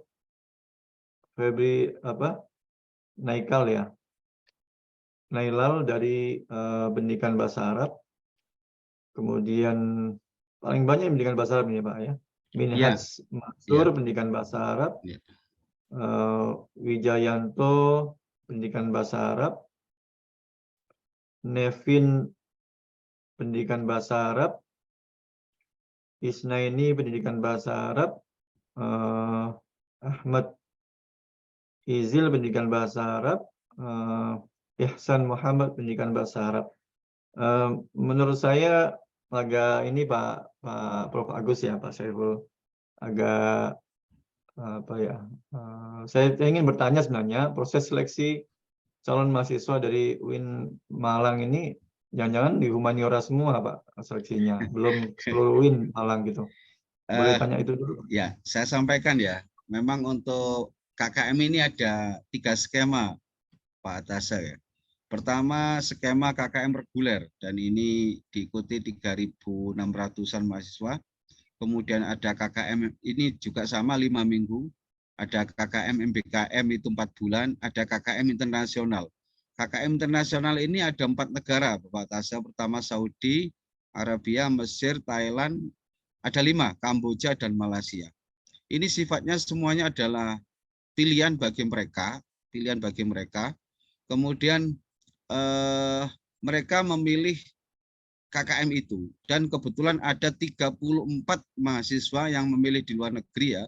ya, Nailal dari pendidikan bahasa Arab, kemudian paling banyak pendidikan bahasa Arab ini Pak ya, Minhaj Mansur pendidikan bahasa Arab, Wijayanto pendidikan bahasa Arab, Nevin pendidikan bahasa Arab, Isnaini pendidikan bahasa Arab, Ahmad Izil pendidikan bahasa Arab, Ihsan Muhammad pendidikan bahasa Arab. Menurut saya agak ini Pak Prof Agus ya, Pak Saiful, agak apa ya? Saya ingin bertanya sebenarnya proses seleksi calon mahasiswa dari UIN Malang ini jangan-jangan di humaniora semua Pak seleksinya, belum seluruh UIN Malang gitu. Boleh tanya itu dulu? Ya, saya sampaikan ya. Memang untuk KKM ini ada 3 skema Pak Atasa ya. Pertama skema KKM reguler dan ini diikuti 3.600-an mahasiswa. Kemudian ada KKM ini juga sama 5 minggu. Ada KKM MBKM itu 4 bulan. Ada KKM internasional. KKM internasional ini ada 4 negara Bapak Atasa. Pertama Saudi, Arabia, Mesir, Thailand. Ada 5, Kamboja dan Malaysia. Ini sifatnya semuanya adalah pilihan bagi mereka. Kemudian mereka memilih KKM itu dan kebetulan ada 34 mahasiswa yang memilih di luar negeri ya,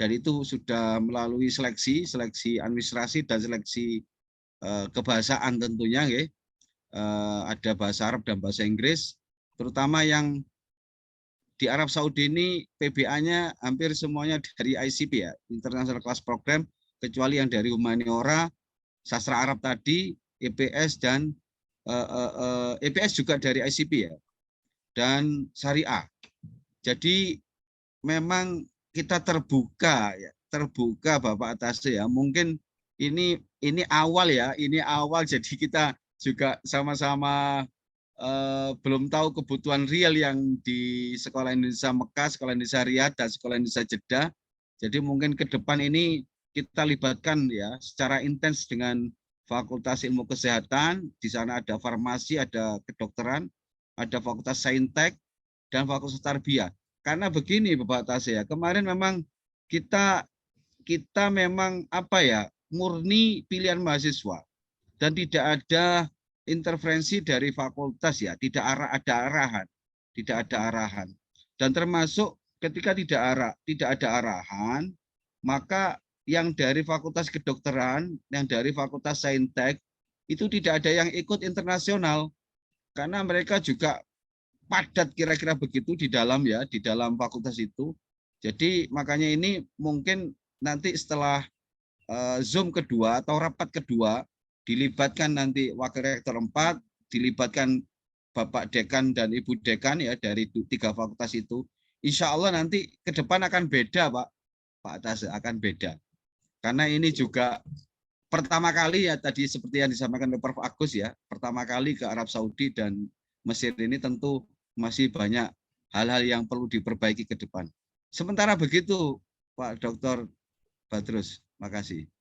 dan itu sudah melalui seleksi administrasi dan seleksi kebahasaan tentunya ya. Ada bahasa Arab dan bahasa Inggris, terutama yang di Arab Saudi ini PBA-nya hampir semuanya dari ICP ya, International Class Program, kecuali yang dari humaniora, sastra Arab tadi, EPS dan EPS juga dari ICP ya, dan syariah. Jadi memang kita terbuka ya, Bapak Atase ya. Mungkin ini awal ya, jadi kita juga sama-sama belum tahu kebutuhan real yang di Sekolah Indonesia Mekah, Sekolah Indonesia Riyadh, dan Sekolah Indonesia Jeddah. Jadi mungkin ke depan ini kita libatkan ya secara intens dengan Fakultas Ilmu Kesehatan, di sana ada farmasi, ada kedokteran, ada Fakultas Saintek, dan Fakultas Tarbiyah. Karena begini Bapak Atase ya, kemarin memang kita memang apa ya, murni pilihan mahasiswa dan tidak ada intervensi dari fakultas ya, tidak ada arahan. Dan termasuk ketika tidak ada arahan, maka yang dari Fakultas Kedokteran, yang dari Fakultas Saintek, itu tidak ada yang ikut internasional. Karena mereka juga padat kira-kira begitu di dalam fakultas itu. Jadi makanya ini mungkin nanti setelah Zoom kedua atau rapat kedua, dilibatkan nanti Wakil Rektor 4, dilibatkan Bapak Dekan dan Ibu Dekan ya dari 3 fakultas itu. Insya Allah nanti ke depan akan beda Pak Atase, akan beda. Karena ini juga pertama kali ya tadi seperti yang disampaikan oleh Prof Agus ya, pertama kali ke Arab Saudi dan Mesir ini tentu masih banyak hal-hal yang perlu diperbaiki ke depan. Sementara begitu Pak Dr. Badrus, makasih.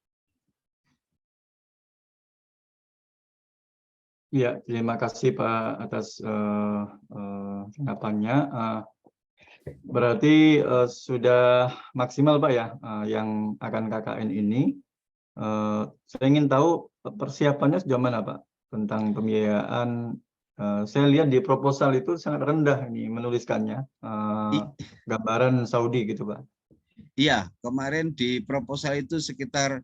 Ya, terima kasih Pak atas tanggapannya. Berarti sudah maksimal Pak ya yang akan KKN ini. Saya ingin tahu persiapannya sejauh mana Pak tentang pembiayaan Saya lihat di proposal itu sangat rendah ini menuliskannya, gambaran Saudi gitu Pak. Iya, kemarin di proposal itu sekitar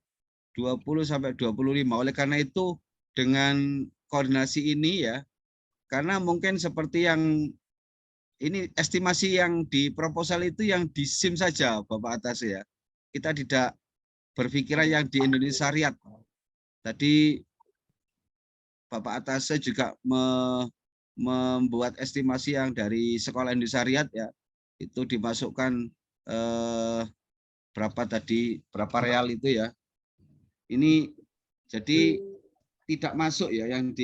20 sampai 25. Oleh karena itu dengan koordinasi ini ya, karena mungkin seperti yang ini estimasi yang di proposal itu yang di SIM saja Bapak Atas ya. Kita tidak berpikiran yang di Indonesia Syariat. Tadi Bapak Atas juga membuat estimasi yang dari Sekolah Indonesia Syariat ya. Itu dimasukkan berapa real itu ya. Ini jadi tidak masuk ya yang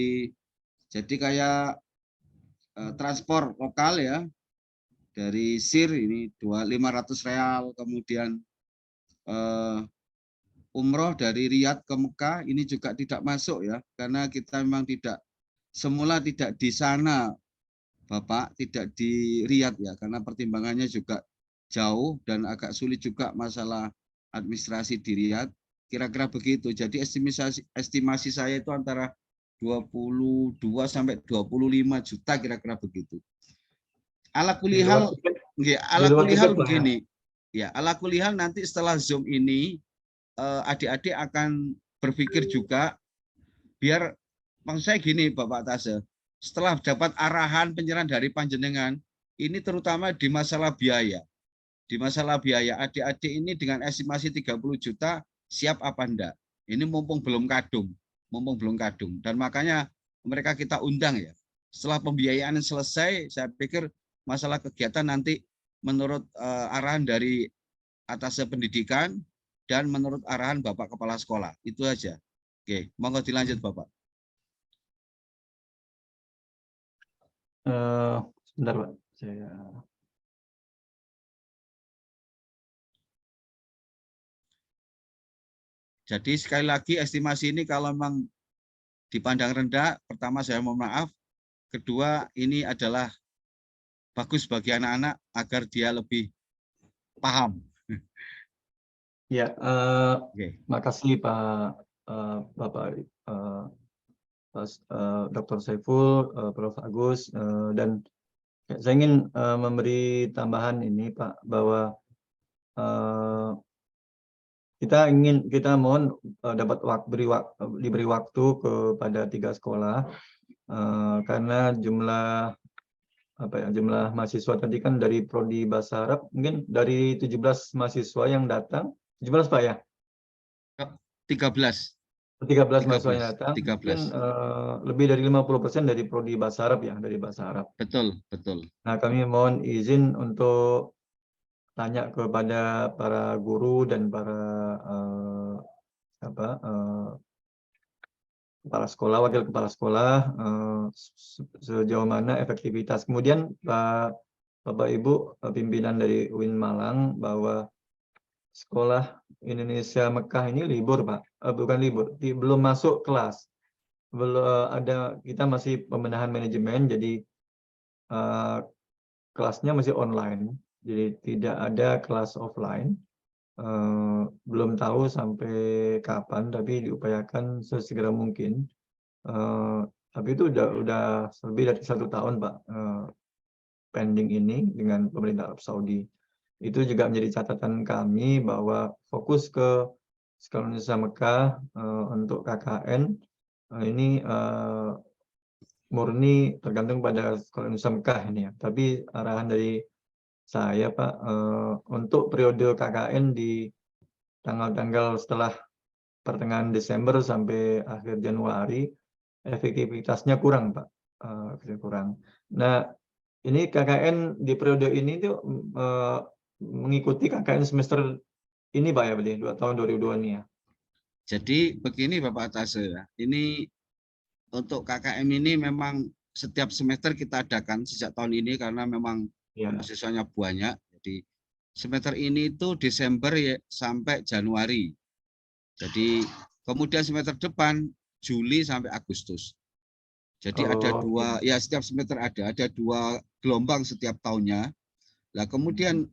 jadi kayak transport lokal ya dari SIR ini 500 real, kemudian umroh dari Riyadh ke Mekah ini juga tidak masuk ya, karena kita memang semula tidak di sana Bapak, tidak di Riyadh ya, karena pertimbangannya juga jauh dan agak sulit juga masalah administrasi di Riyadh. Kira-kira begitu. Jadi estimasi saya itu antara 22 sampai 25 juta kira-kira begitu. Ala kulihal begini. Ya, ala kulihal nanti setelah Zoom ini adik-adik akan berpikir juga biar maksud saya gini Bapak Tase, setelah dapat arahan penyerahan dari panjenengan, ini terutama di masalah biaya. Di masalah biaya adik-adik ini dengan estimasi 30 juta siap apa enggak? Ini mumpung belum kadung, dan makanya mereka kita undang ya. Setelah pembiayaan selesai, saya pikir masalah kegiatan nanti menurut arahan dari atas pendidikan dan menurut arahan Bapak Kepala Sekolah. Itu aja. Oke, monggo dilanjut Bapak. Sebentar Pak, saya Jadi sekali lagi estimasi ini kalau memang dipandang rendah, pertama saya mohon maaf, kedua ini adalah bagus bagi anak-anak agar dia lebih paham. ya, makasih Pak Bapak Dr. Saiful, Prof. Agus, dan saya ingin memberi tambahan ini Pak, bahwa kita mohon dapat diberi waktu kepada 3 sekolah karena jumlah mahasiswa tadi kan dari prodi bahasa Arab mungkin dari 17 mahasiswa yang datang, 17 Pak ya? 13 mahasiswa yang datang, 13. mungkin lebih dari 50% dari prodi bahasa Arab ya, dari bahasa Arab. Betul. Nah, kami mohon izin untuk tanya kepada para guru dan para kepala sekolah, wakil kepala sekolah, sejauh mana efektivitas. Kemudian Bapak Ibu pimpinan dari UIN Malang bahwa sekolah Indonesia Mekah ini libur Pak, bukan libur, belum masuk kelas, kita masih pembenahan manajemen, jadi kelasnya masih online, jadi tidak ada kelas offline. Belum tahu sampai kapan, tapi diupayakan sesegera mungkin. Tapi itu udah lebih dari 1 tahun Pak, pending ini dengan pemerintah Arab Saudi. Itu juga menjadi catatan kami bahwa fokus ke Sekolah Indonesia Mekah untuk KKN ini murni tergantung pada Sekolah Indonesia Mekah ini ya. Tapi arahan dari saya Pak, untuk periode KKN di tanggal-tanggal setelah pertengahan Desember sampai akhir Januari, efektivitasnya kurang Pak, kurang. Nah, ini KKN di periode ini tuh mengikuti KKN semester ini Pak ya, berarti 2 tahun 2022 ini ya. Jadi begini Bapak Tase ya, ini untuk KKM ini memang setiap semester kita adakan sejak tahun ini karena memang mahasiswanya banyak. Jadi semester ini itu Desember ya, sampai Januari. Jadi kemudian semester depan Juli sampai Agustus. Jadi ada setiap semester ada 2 gelombang setiap tahunnya. Nah kemudian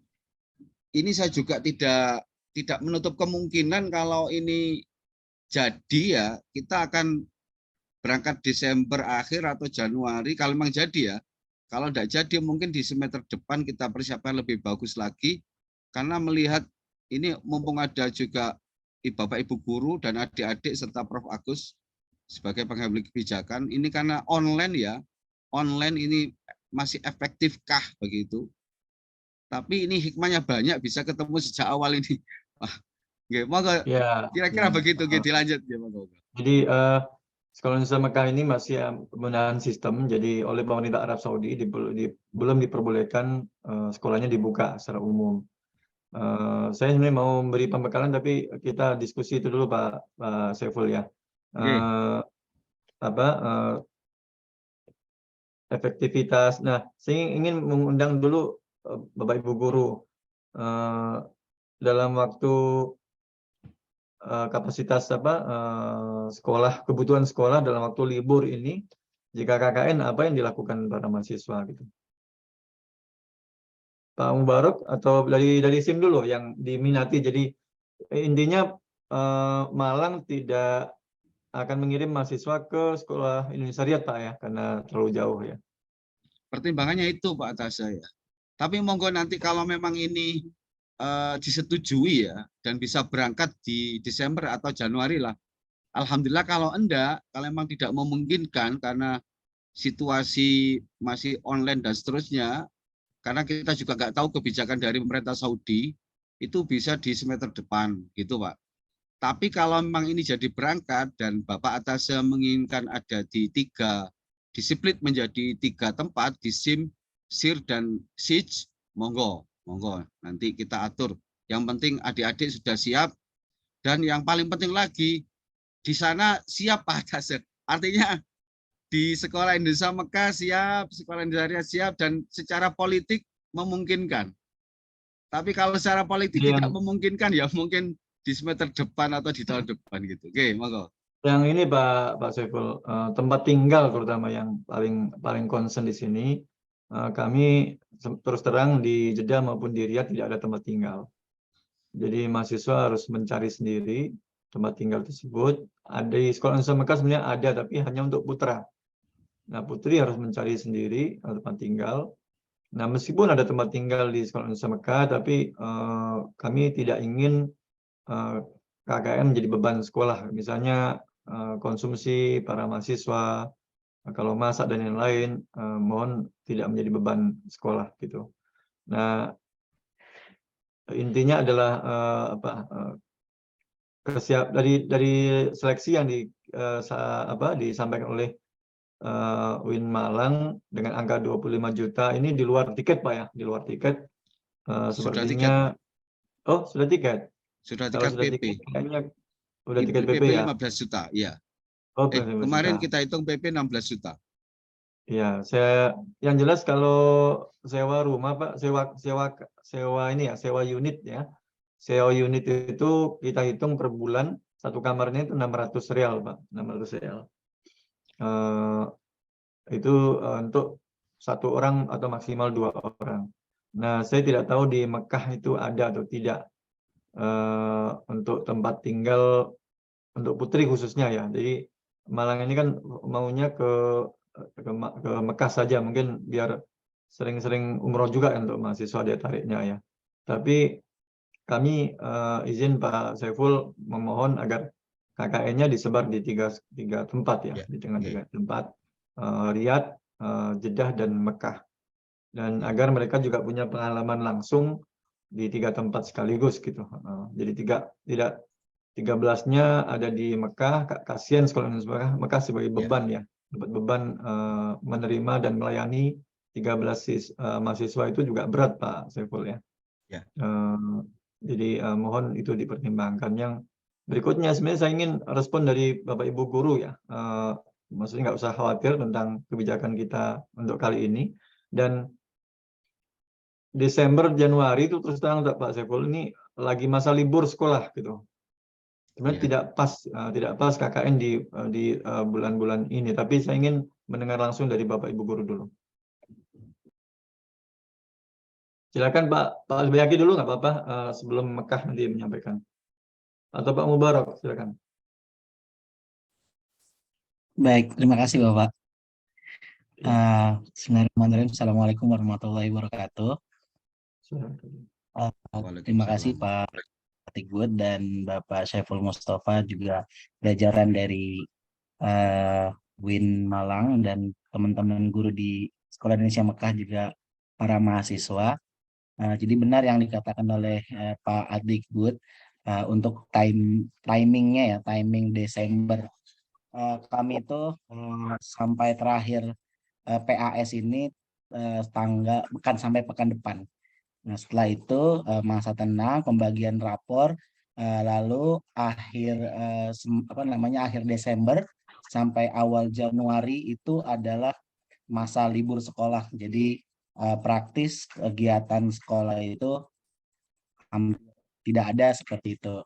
ini saya juga tidak menutup kemungkinan kalau ini jadi ya kita akan berangkat Desember akhir atau Januari kalau memang jadi ya. Kalau tidak jadi mungkin di semester depan kita persiapkan lebih bagus lagi karena melihat ini mumpung ada juga Bapak Ibu guru dan adik-adik serta Prof Agus sebagai pengambil kebijakan ini karena online ya. Online ini masih efektifkah begitu? Tapi ini hikmahnya banyak bisa ketemu sejak awal ini. Wah, monggo Ya, kira-kira begitu dilanjut ya monggo. jadi Sekolah Indonesia Mekah ini masih pembenahan sistem, jadi oleh pemerintah Arab Saudi belum diperbolehkan sekolahnya dibuka secara umum. Saya sebenarnya mau memberi pembekalan, tapi kita diskusi itu dulu Pak Saiful ya. Efektivitas. Nah, saya ingin mengundang dulu Bapak Ibu guru dalam waktu kapasitas sekolah, kebutuhan sekolah dalam waktu libur ini, jika KKN apa yang dilakukan para mahasiswa gitu. Pak Mubarak atau dari SIM dulu yang diminati. Jadi intinya Malang tidak akan mengirim mahasiswa ke sekolah Indonesia Riyadh Pak ya, karena terlalu jauh ya. Pertimbangannya itu Pak atas saya. Tapi monggo nanti kalau memang ini disetujui ya dan bisa berangkat di Desember atau Januari lah. Alhamdulillah kalau enggak, kalau memang tidak memungkinkan karena situasi masih online dan seterusnya, karena kita juga nggak tahu kebijakan dari pemerintah Saudi, itu bisa di semester depan gitu Pak. Tapi kalau memang ini jadi berangkat dan Bapak atas menginginkan ada di 3 disiplin menjadi 3 tempat di SIM, SIR dan SIJ, monggo nanti kita atur. Yang penting adik-adik sudah siap dan yang paling penting lagi di sana siap Pak Dasar. Artinya di Sekolah Indonesia Mekah siap, Sekolah Indonesia Riyadh siap dan secara politik memungkinkan. Tapi kalau secara politik tidak memungkinkan ya mungkin di semester depan atau di tahun depan gitu. Oke, monggo. Yang ini Pak Saiful, tempat tinggal terutama yang paling concern di sini. Kami terus terang di Jeddah maupun di Riyadh tidak ada tempat tinggal. Jadi mahasiswa harus mencari sendiri tempat tinggal tersebut. Ada di Sekolah Indonesia Mekah sebenarnya ada, tapi hanya untuk putra. Nah, putri harus mencari sendiri tempat tinggal. Nah, meskipun ada tempat tinggal di Sekolah Indonesia Mekah, tapi kami tidak ingin KKN menjadi beban sekolah. Misalnya konsumsi para mahasiswa, kalau masak dan lain-lain, mohon tidak menjadi beban sekolah gitu. Nah, intinya adalah dari seleksi yang disampaikan oleh UIN Malang dengan angka 25 juta ini di luar tiket Pak ya, di luar tiket. Sepertinya tiket. Oh, sudah tiket. Sudah Kalau tiket PP. Tiket, kayaknya udah tiket PP ya. 15 juta, iya. Oh, kemarin juta. kita hitung PP 16 juta. Ya, yang jelas kalau sewa rumah Pak, sewa ini ya, sewa unit ya. Sewa unit itu kita hitung per bulan, satu kamarnya itu 600 rial Pak, 600 rial. Itu untuk 1 orang atau maksimal 2 orang. Nah, saya tidak tahu di Mekah itu ada atau tidak untuk tempat tinggal untuk putri khususnya ya. Jadi Malang ini kan maunya ke Mekah saja, mungkin biar sering-sering umroh juga untuk mahasiswa dia tariknya ya. Tapi kami izin Pak Saiful memohon agar KKN-nya disebar di tiga tempat ya, di tengah 3 tempat, Riyadh, Jeddah dan Mekah. Dan agar mereka juga punya pengalaman langsung di 3 tempat sekaligus gitu. Jadi tidak 13-nya ada di Mekah, kasihan sekolah Indonesia Mekah sebagai beban ya, dapat beban menerima dan melayani 13 mahasiswa itu juga berat Pak Saiful ya. Jadi mohon itu dipertimbangkan. Yang berikutnya sebenarnya saya ingin respon dari Bapak Ibu guru ya. Maksudnya nggak usah khawatir tentang kebijakan kita untuk kali ini. Dan Desember, Januari itu terus terang Pak Saiful ini lagi masa libur sekolah gitu. Sebenarnya tidak pas KKN di bulan-bulan ini. Tapi saya ingin mendengar langsung dari Bapak Ibu guru dulu. Silakan Pak Albayaki dulu nggak apa-apa sebelum Mekah nanti menyampaikan. Atau Pak Mubarak, silakan. Baik, terima kasih Bapak. Bismillahirrahmanirrahim. Assalamualaikum warahmatullahi wabarakatuh. Terima kasih Waalaikumsalam. Pak Atikbud dan Bapak Syaiful Mustafa, juga jajaran dari Win Malang dan teman-teman guru di Sekolah Indonesia Mekah, juga para mahasiswa. Jadi benar yang dikatakan oleh Pak Adikbud untuk timingnya ya, timing Desember. Kami itu sampai terakhir PAS ini bukan sampai pekan depan. Nah, setelah itu masa tenang, pembagian rapor, lalu akhir Desember sampai awal Januari itu adalah masa libur sekolah. Jadi praktis kegiatan sekolah itu tidak ada seperti itu,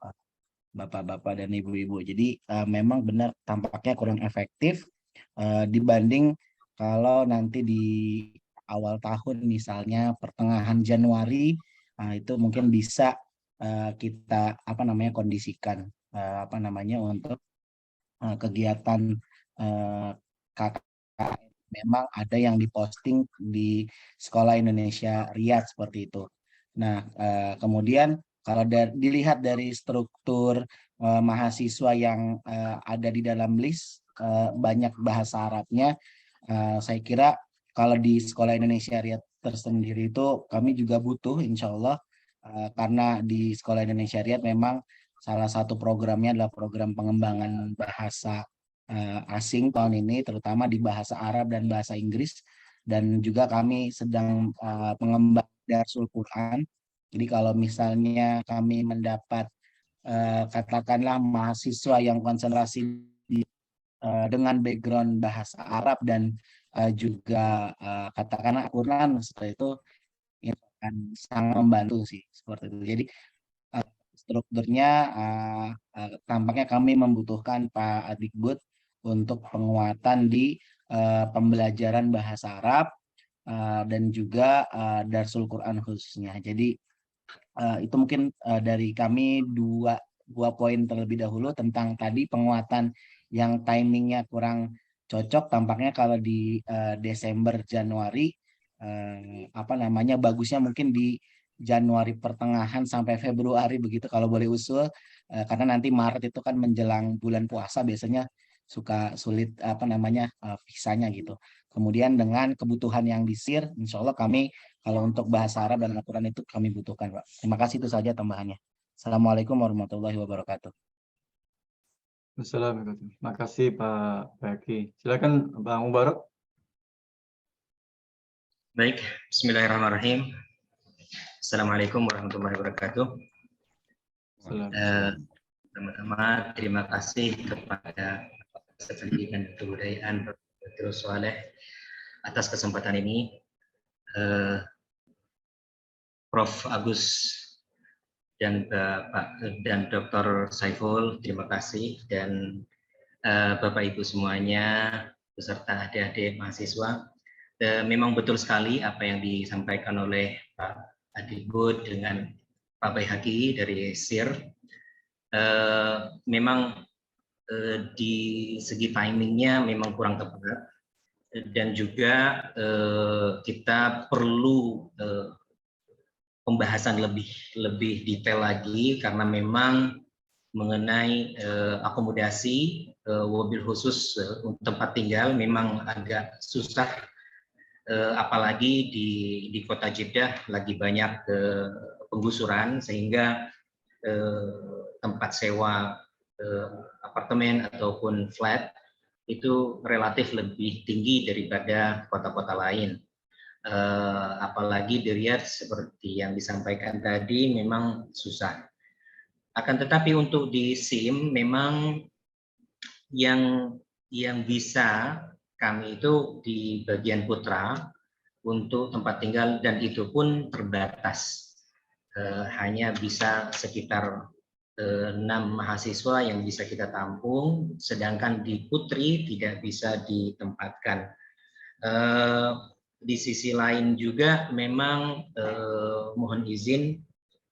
Bapak-bapak dan Ibu-ibu. Jadi memang benar tampaknya kurang efektif dibanding kalau nanti di awal tahun, misalnya pertengahan Januari, itu mungkin bisa kita kondisikan untuk kegiatan KKN. Memang ada yang diposting di Sekolah Indonesia Riyadh seperti itu. Nah, kemudian kalau dilihat dari struktur mahasiswa yang ada di dalam list, banyak bahasa Arabnya, saya kira kalau di Sekolah Indonesia Riyadh tersendiri itu kami juga butuh, insya Allah, karena di Sekolah Indonesia Riyadh memang salah satu programnya adalah program pengembangan bahasa asing tahun ini, terutama di bahasa Arab dan bahasa Inggris, dan juga kami sedang mengembangkan Darsul Quran. Jadi kalau misalnya kami mendapat katakanlah mahasiswa yang konsentrasi dengan background bahasa Arab dan juga katakanlah Quran, setelah itu akan sangat membantu sih seperti itu. Jadi strukturnya tampaknya kami membutuhkan Pak Adikbud untuk penguatan di pembelajaran bahasa Arab dan juga Darsul Quran khususnya. Jadi itu mungkin dari kami dua poin terlebih dahulu tentang tadi penguatan yang timingnya kurang cocok. Tampaknya kalau di Desember Januari bagusnya mungkin di Januari pertengahan sampai Februari begitu kalau boleh usul, karena nanti Maret itu kan menjelang bulan puasa, biasanya suka sulit visanya gitu. Kemudian dengan kebutuhan yang disir, insya Allah kami kalau untuk bahasa Arab dan Al-Quran itu kami butuhkan, Pak. Terima kasih, itu saja tambahannya. Assalamualaikum warahmatullahi wabarakatuh. Assalamualaikum. Terima kasih Pak Baki. Silakan Bang Mubarak. Baik, Bismillahirrahmanirrahim. Assalamualaikum warahmatullahi wabarakatuh. Pertama-tama terima kasih kepada Pendidikan dan Kebudayaan Dr. Saleh atas kesempatan ini. Prof. Agus dan Dr. Saiful, terima kasih, dan Bapak Ibu semuanya beserta adik-adik mahasiswa. Memang betul sekali apa yang disampaikan oleh Pak Adikbud dengan Pak Baihaqi dari SIR. Memang di segi timingnya memang kurang tepat, dan juga kita perlu pembahasan lebih detail lagi, karena memang mengenai akomodasi mobil khusus untuk tempat tinggal memang agak susah, apalagi di kota Jeddah lagi banyak penggusuran, sehingga tempat sewa apartemen ataupun flat itu relatif lebih tinggi daripada kota-kota lain. Apalagi di Riyadh seperti yang disampaikan tadi memang susah. Akan tetapi untuk di SIM memang yang bisa kami itu di bagian putra untuk tempat tinggal, dan itu pun terbatas, hanya bisa sekitar 6 mahasiswa yang bisa kita tampung, sedangkan di putri tidak bisa ditempatkan. Di sisi lain juga memang mohon izin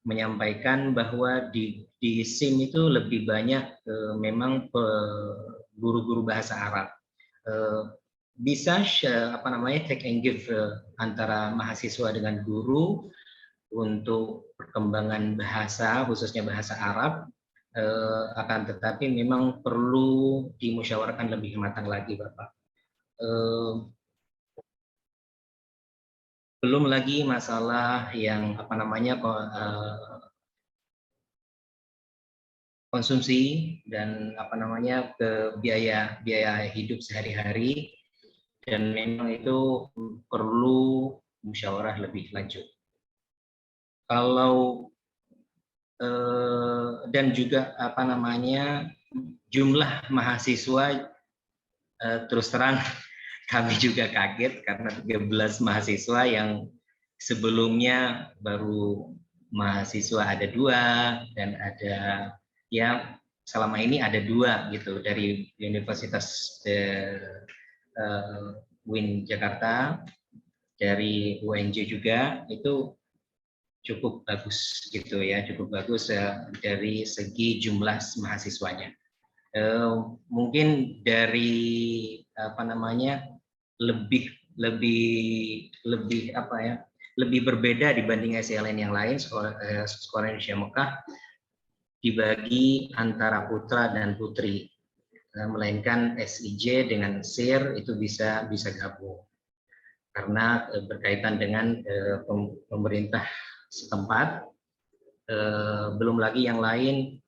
menyampaikan bahwa di SIM itu lebih banyak memang guru-guru bahasa Arab. bisa take and give antara mahasiswa dengan guru untuk perkembangan bahasa, khususnya bahasa Arab, akan tetapi memang perlu dimusyawarahkan lebih matang lagi, Bapak. Belum lagi masalah yang konsumsi dan ke biaya hidup sehari-hari, dan memang itu perlu musyawarah lebih lanjut. Kalau dan juga jumlah mahasiswa, terus terang kami juga kaget karena 13 mahasiswa yang sebelumnya baru mahasiswa ada 2 dan ada selama ini ada 2 gitu dari Universitas UIN Jakarta, dari UNJ juga, itu cukup bagus gitu ya, cukup bagus dari segi jumlah mahasiswanya. Mungkin dari lebih berbeda dibanding SLN yang lain. Sekolah Indonesia Mekah dibagi antara putra dan putri, melainkan SIJ dengan SIR itu bisa gabung karena berkaitan dengan pemerintah setempat. Belum lagi yang lain,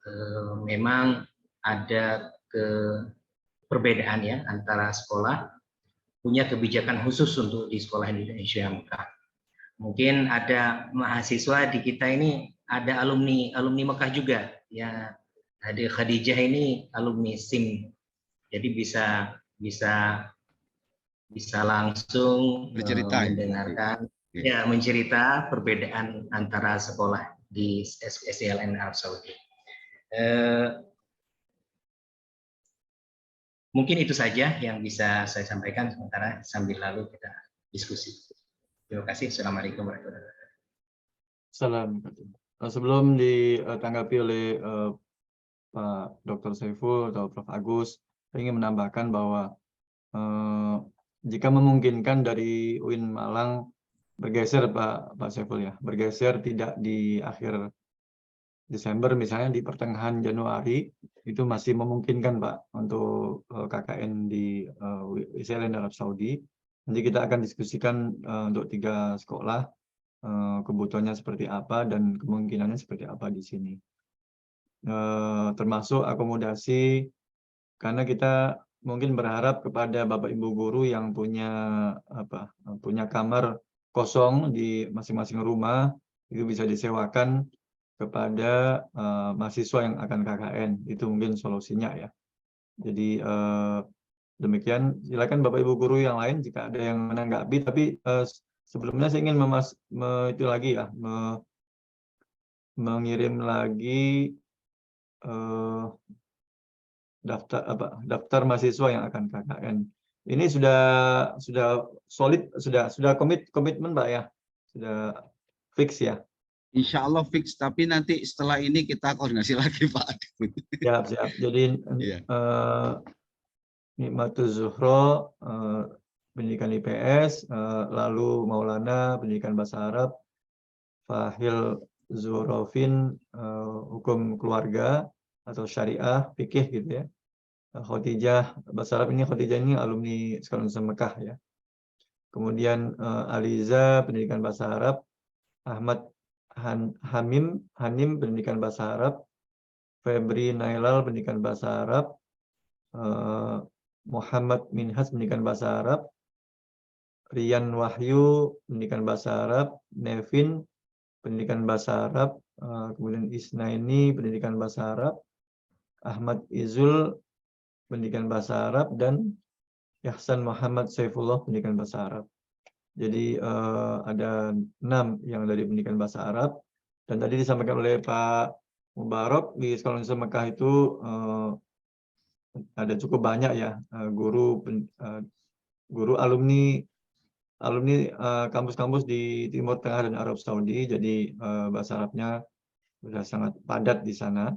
memang ada perbedaan ya antara sekolah punya kebijakan khusus untuk di sekolah Indonesia Mekah. Mungkin ada mahasiswa di kita ini ada alumni Mekah juga ya. Ada Khadijah ini alumni SIM, jadi bisa langsung mendengarkan mencerita perbedaan antara sekolah di SLN Arab Saudi. Mungkin itu saja yang bisa saya sampaikan sementara sambil lalu kita diskusi. Terima kasih. Assalamualaikum warahmatullahi wabarakatuh. Assalamualaikum. Sebelum ditanggapi oleh Pak Dr. Saiful atau Prof. Agus, saya ingin menambahkan bahwa jika memungkinkan dari UIN Malang bergeser Pak Saiful ya, bergeser tidak di akhir Desember, misalnya di pertengahan Januari, itu masih memungkinkan Pak untuk KKN di SLN Arab Saudi. Nanti kita akan diskusikan untuk 3 sekolah kebutuhannya seperti apa dan kemungkinannya seperti apa di sini. Termasuk akomodasi, karena kita mungkin berharap kepada Bapak Ibu guru yang punya kamar kosong di masing-masing rumah itu bisa disewakan kepada mahasiswa yang akan KKN. Itu mungkin solusinya ya. Jadi demikian, silakan Bapak Ibu guru yang lain jika ada yang menanggapi. Tapi sebelumnya saya ingin mengirim lagi daftar mahasiswa yang akan KKN. Ini sudah solid, sudah komitmen Pak ya, sudah fix ya. Insya Allah fix, tapi nanti setelah ini kita koordinasi lagi Pak. Siap. Jadi Nikmatul Zuhro pendidikan IPS, lalu Maulana pendidikan bahasa Arab, Fahil Zuhrofin hukum keluarga atau syariah, fikih gitu ya. Khadijah bahasa Arab, Khadijah ini alumni Sekolah Indonesia Mekah ya. Kemudian Aliza pendidikan bahasa Arab, Ahmad Hanim pendidikan bahasa Arab, Febri Nailal pendidikan bahasa Arab, Muhammad Minhas pendidikan bahasa Arab, Rian Wahyu pendidikan bahasa Arab, Nevin pendidikan bahasa Arab, kemudian Isnaini pendidikan bahasa Arab, Ahmad Izul pendidikan bahasa Arab, dan Yahsan Muhammad Saifullah pendidikan bahasa Arab. Jadi ada 6 yang dari pendidikan bahasa Arab, dan tadi disampaikan oleh Pak Mubarok di Sekolah Indonesia Mekah itu ada cukup banyak ya guru alumni kampus-kampus di Timur Tengah dan Arab Saudi. Jadi bahasa Arabnya sudah sangat padat di sana.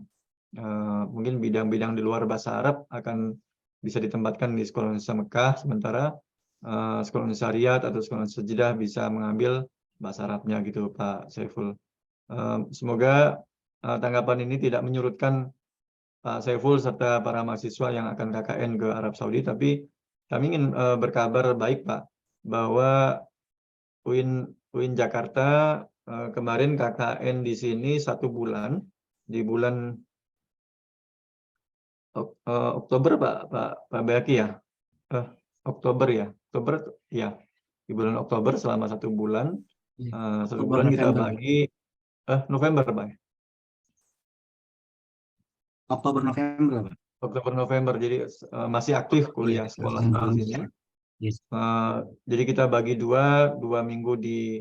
Mungkin bidang-bidang di luar bahasa Arab akan bisa ditempatkan di Sekolah Indonesia Mekah, sementara Sekolah Indonesia Riyadh atau Sekolah Indonesia Jeddah bisa mengambil bahasa Arabnya gitu Pak Saiful. Semoga tanggapan ini tidak menyurutkan Pak Saiful serta para mahasiswa yang akan KKN ke Arab Saudi, tapi kami ingin berkabar baik Pak, bahwa UIN Jakarta kemarin KKN di sini 1 bulan, di bulan Oktober Pak Bayaki ya, Oktober ya, di bulan Oktober selama 1 bulan, 1 bulan kita bagi November Pak. Oktober November, Pak. Oktober November, jadi masih aktif kuliah sekolah di sini. Yes. Jadi kita bagi dua minggu di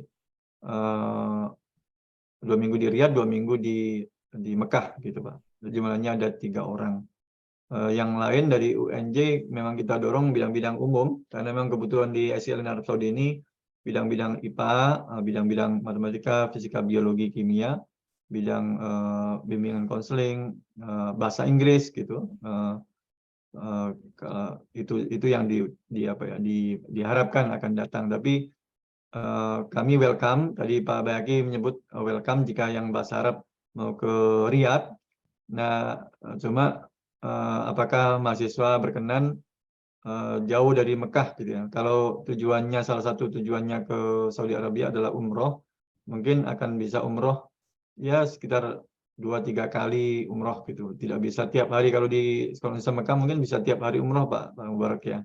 2 minggu di Riyadh, 2 minggu di Mekah gitu Pak. Jumlahnya ada 3 orang. Yang lain dari UNJ memang kita dorong bidang-bidang umum, karena memang kebutuhan di SILN Arab Saudi ini bidang-bidang IPA, bidang-bidang matematika, fisika, biologi, kimia, bidang bimbingan konseling, bahasa Inggris gitu. Itu yang diharapkan akan datang. Tapi kami welcome, tadi Pak Bayaki menyebut welcome jika yang bahasa Arab mau ke Riyadh. Nah, cuma apakah mahasiswa berkenan jauh dari Mekah gitu ya. Kalau salah satu tujuannya ke Saudi Arabia adalah umroh, mungkin akan bisa umroh ya sekitar 2-3 kali umroh gitu. Tidak bisa tiap hari. Kalau di Sekolah Indonesia Mekah mungkin bisa tiap hari umroh Pak Mubarak ya.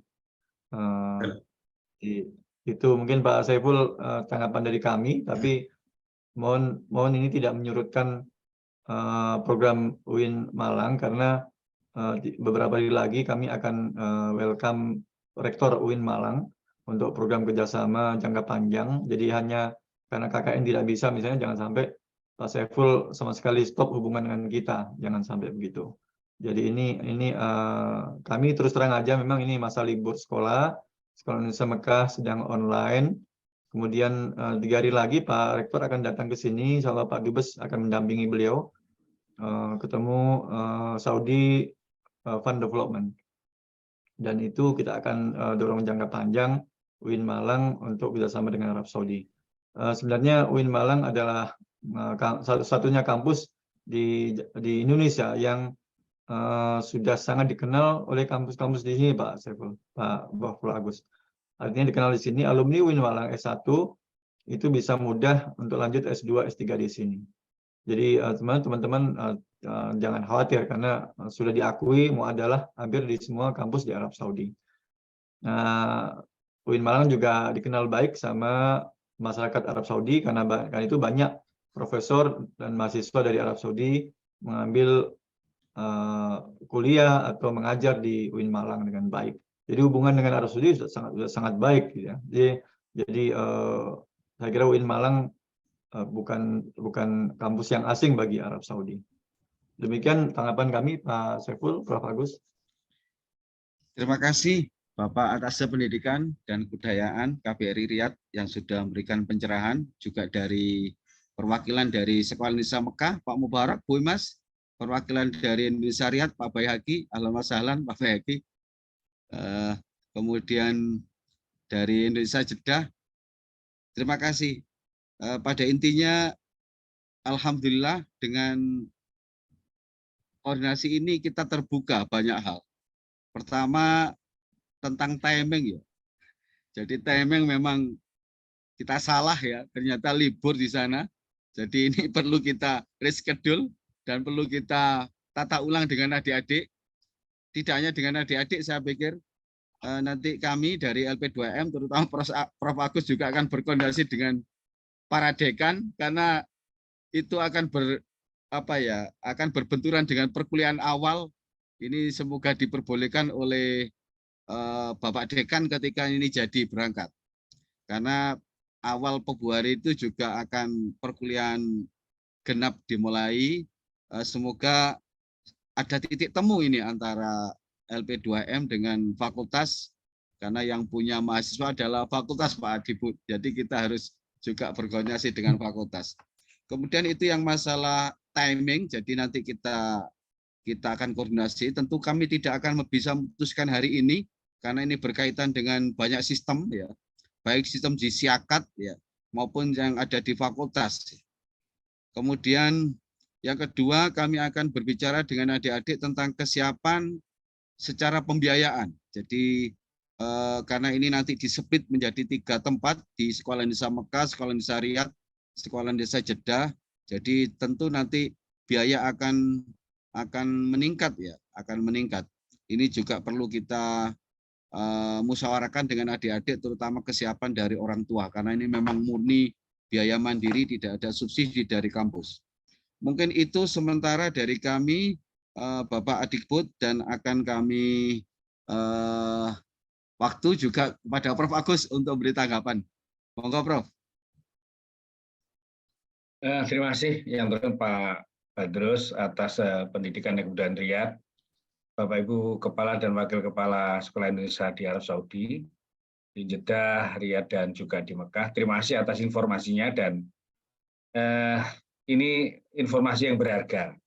Itu mungkin Pak Saiful tanggapan dari kami, tapi mohon ini tidak menyurutkan program UIN Malang, karena beberapa hari lagi kami akan welcome Rektor UIN Malang untuk program kerjasama jangka panjang. Jadi hanya karena KKN tidak bisa, misalnya jangan sampai Pak Saiful sama sekali stop hubungan dengan kita, jangan sampai begitu. Jadi ini kami terus terang aja, memang ini masa libur sekolah Indonesia Mekah sedang online. Kemudian 3 hari lagi Pak Rektor akan datang ke sini, insya Allah Pak Dubes akan mendampingi beliau ketemu Saudi Fund Development. Dan itu kita akan dorong jangka panjang UIN Malang untuk bekerjasama dengan Arab Saudi. Sebenarnya UIN Malang adalah satu-satunya kampus di Indonesia yang sudah sangat dikenal oleh kampus-kampus di sini Pak Saiful, Pak Agus. Artinya dikenal di sini, alumni UIN Malang S1 itu bisa mudah untuk lanjut S2, S3 di sini. Jadi teman-teman jangan khawatir, karena sudah diakui muadalah hampir di semua kampus di Arab Saudi. Nah, UIN Malang juga dikenal baik sama masyarakat Arab Saudi, karena itu banyak profesor dan mahasiswa dari Arab Saudi mengambil kuliah atau mengajar di UIN Malang dengan baik. Jadi hubungan dengan Arab Saudi sudah sangat baik, gitu ya. Jadi saya kira UIN Malang bukan kampus yang asing bagi Arab Saudi. Demikian tanggapan kami, Pak Saiful, Prof. Agus. Terima kasih Bapak atas pendidikan dan kebudayaan KBRI Riyadh yang sudah memberikan pencerahan, juga dari perwakilan dari Sekolah Indonesia Mekah, Pak Mubarak, Bu Imas, perwakilan dari Indonesia Riyadh, Pak Bayhaqi, ahlan wa sahlan Pak Bayhaqi. Kemudian dari Indonesia Jeddah, terima kasih. Pada intinya, alhamdulillah dengan koordinasi ini kita terbuka banyak hal. Pertama, tentang timing ya. Jadi timing memang kita salah ya, ternyata libur di sana. Jadi ini perlu kita reschedule dan perlu kita tata ulang dengan adik-adik. Tidak hanya dengan adik-adik, saya pikir nanti kami dari LP2M, terutama Prof. Agus juga akan berkoordinasi dengan para dekan, karena itu akan akan berbenturan dengan perkuliahan awal. Ini semoga diperbolehkan oleh Bapak Dekan ketika ini jadi berangkat. Karena awal Februari itu juga akan perkuliahan genap dimulai. Semoga ada titik temu ini antara LP2M dengan fakultas, karena yang punya mahasiswa adalah fakultas Pak Adibud. Jadi kita harus juga berkoordinasi dengan fakultas. Kemudian itu yang masalah timing, jadi nanti kita kita akan koordinasi. Tentu kami tidak akan bisa memutuskan hari ini karena ini berkaitan dengan banyak sistem ya, baik sistem di Siakat ya maupun yang ada di fakultas. Kemudian yang kedua, kami akan berbicara dengan adik-adik tentang kesiapan secara pembiayaan. Jadi karena ini nanti disepit menjadi 3 tempat di Sekolah Indonesia Mekah, Sekolah Indonesia Riyadh, Sekolah Indonesia Jeddah. Jadi tentu nanti biaya akan meningkat ya, akan meningkat. Ini juga perlu kita musyawarahkan dengan adik-adik, terutama kesiapan dari orang tua, karena ini memang murni biaya mandiri, tidak ada subsidi dari kampus. Mungkin itu sementara dari kami, Bapak Adikbud, dan akan kami waktu juga kepada Prof. Agus untuk beri tanggapan. Monggo, Prof. Terima kasih yang terhormat Pak Badrus atas pendidikan dan kebudayaan Riyadh, Bapak Ibu Kepala dan Wakil Kepala Sekolah Indonesia di Arab Saudi, di Jeddah, Riyadh, dan juga di Mekah. Terima kasih atas informasinya, dan ini informasi yang berharga.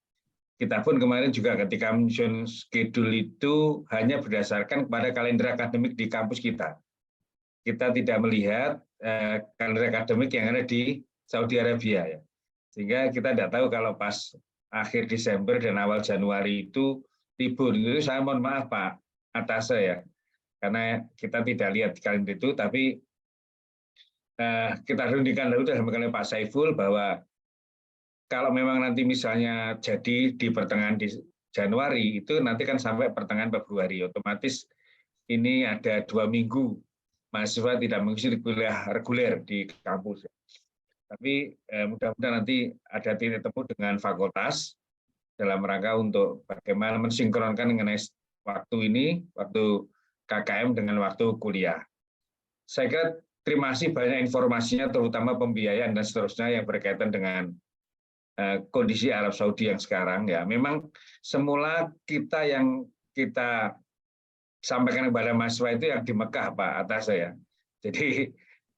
Kita pun kemarin juga ketika menyusun schedule itu hanya berdasarkan kepada kalender akademik di kampus kita. Kita tidak melihat kalender akademik yang ada di Saudi Arabia ya. Sehingga kita tidak tahu kalau pas akhir Desember dan awal Januari itu libur. Itu saya mohon maaf Pak atas saya. Karena kita tidak lihat di kalender itu, tapi kita rundingkan dulu dengan Pak Saiful bahwa kalau memang nanti misalnya jadi di pertengahan di Januari, itu nanti kan sampai pertengahan Februari, otomatis ini ada 2 minggu mahasiswa tidak mengikuti kuliah reguler di kampus. Tapi mudah-mudahan nanti ada titik temu dengan fakultas dalam rangka untuk bagaimana mensinkronkan dengan waktu ini, waktu KKM dengan waktu kuliah. Saya kira terima kasih banyak informasinya, terutama pembiayaan dan seterusnya yang berkaitan dengan kondisi Arab Saudi yang sekarang ya. Memang semula yang kita sampaikan kepada mahasiswa itu yang di Mekah Pak atas saya. Jadi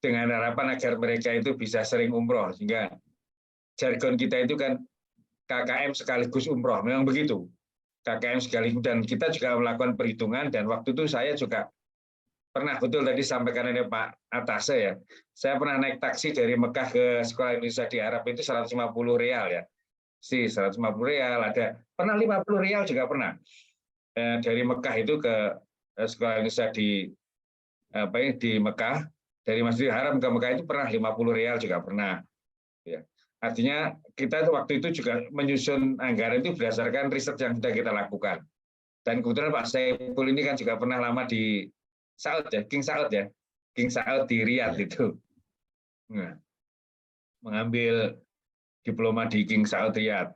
dengan harapan agar mereka itu bisa sering umroh, sehingga jargon kita itu kan KKM sekaligus umroh, memang begitu. KKM sekaligus, dan kita juga melakukan perhitungan, dan waktu itu saya juga pernah, betul tadi sampaikan oleh Pak Atase ya, saya pernah naik taksi dari Mekah ke Sekolah Indonesia di Arab itu 150 rial ya. 150 rial, ada pernah 50 rial juga pernah. Dari Mekah itu ke Sekolah Indonesia di Mekah, dari Masjidil Haram ke Mekah itu pernah 50 rial juga pernah. Ya. Artinya kita waktu itu juga menyusun anggaran itu berdasarkan riset yang sudah kita lakukan. Dan kebetulan Pak Saiful ini kan juga pernah lama di Saud ya, King Saud di Riyadh itu. Nah, mengambil diploma di King Saud Riyadh.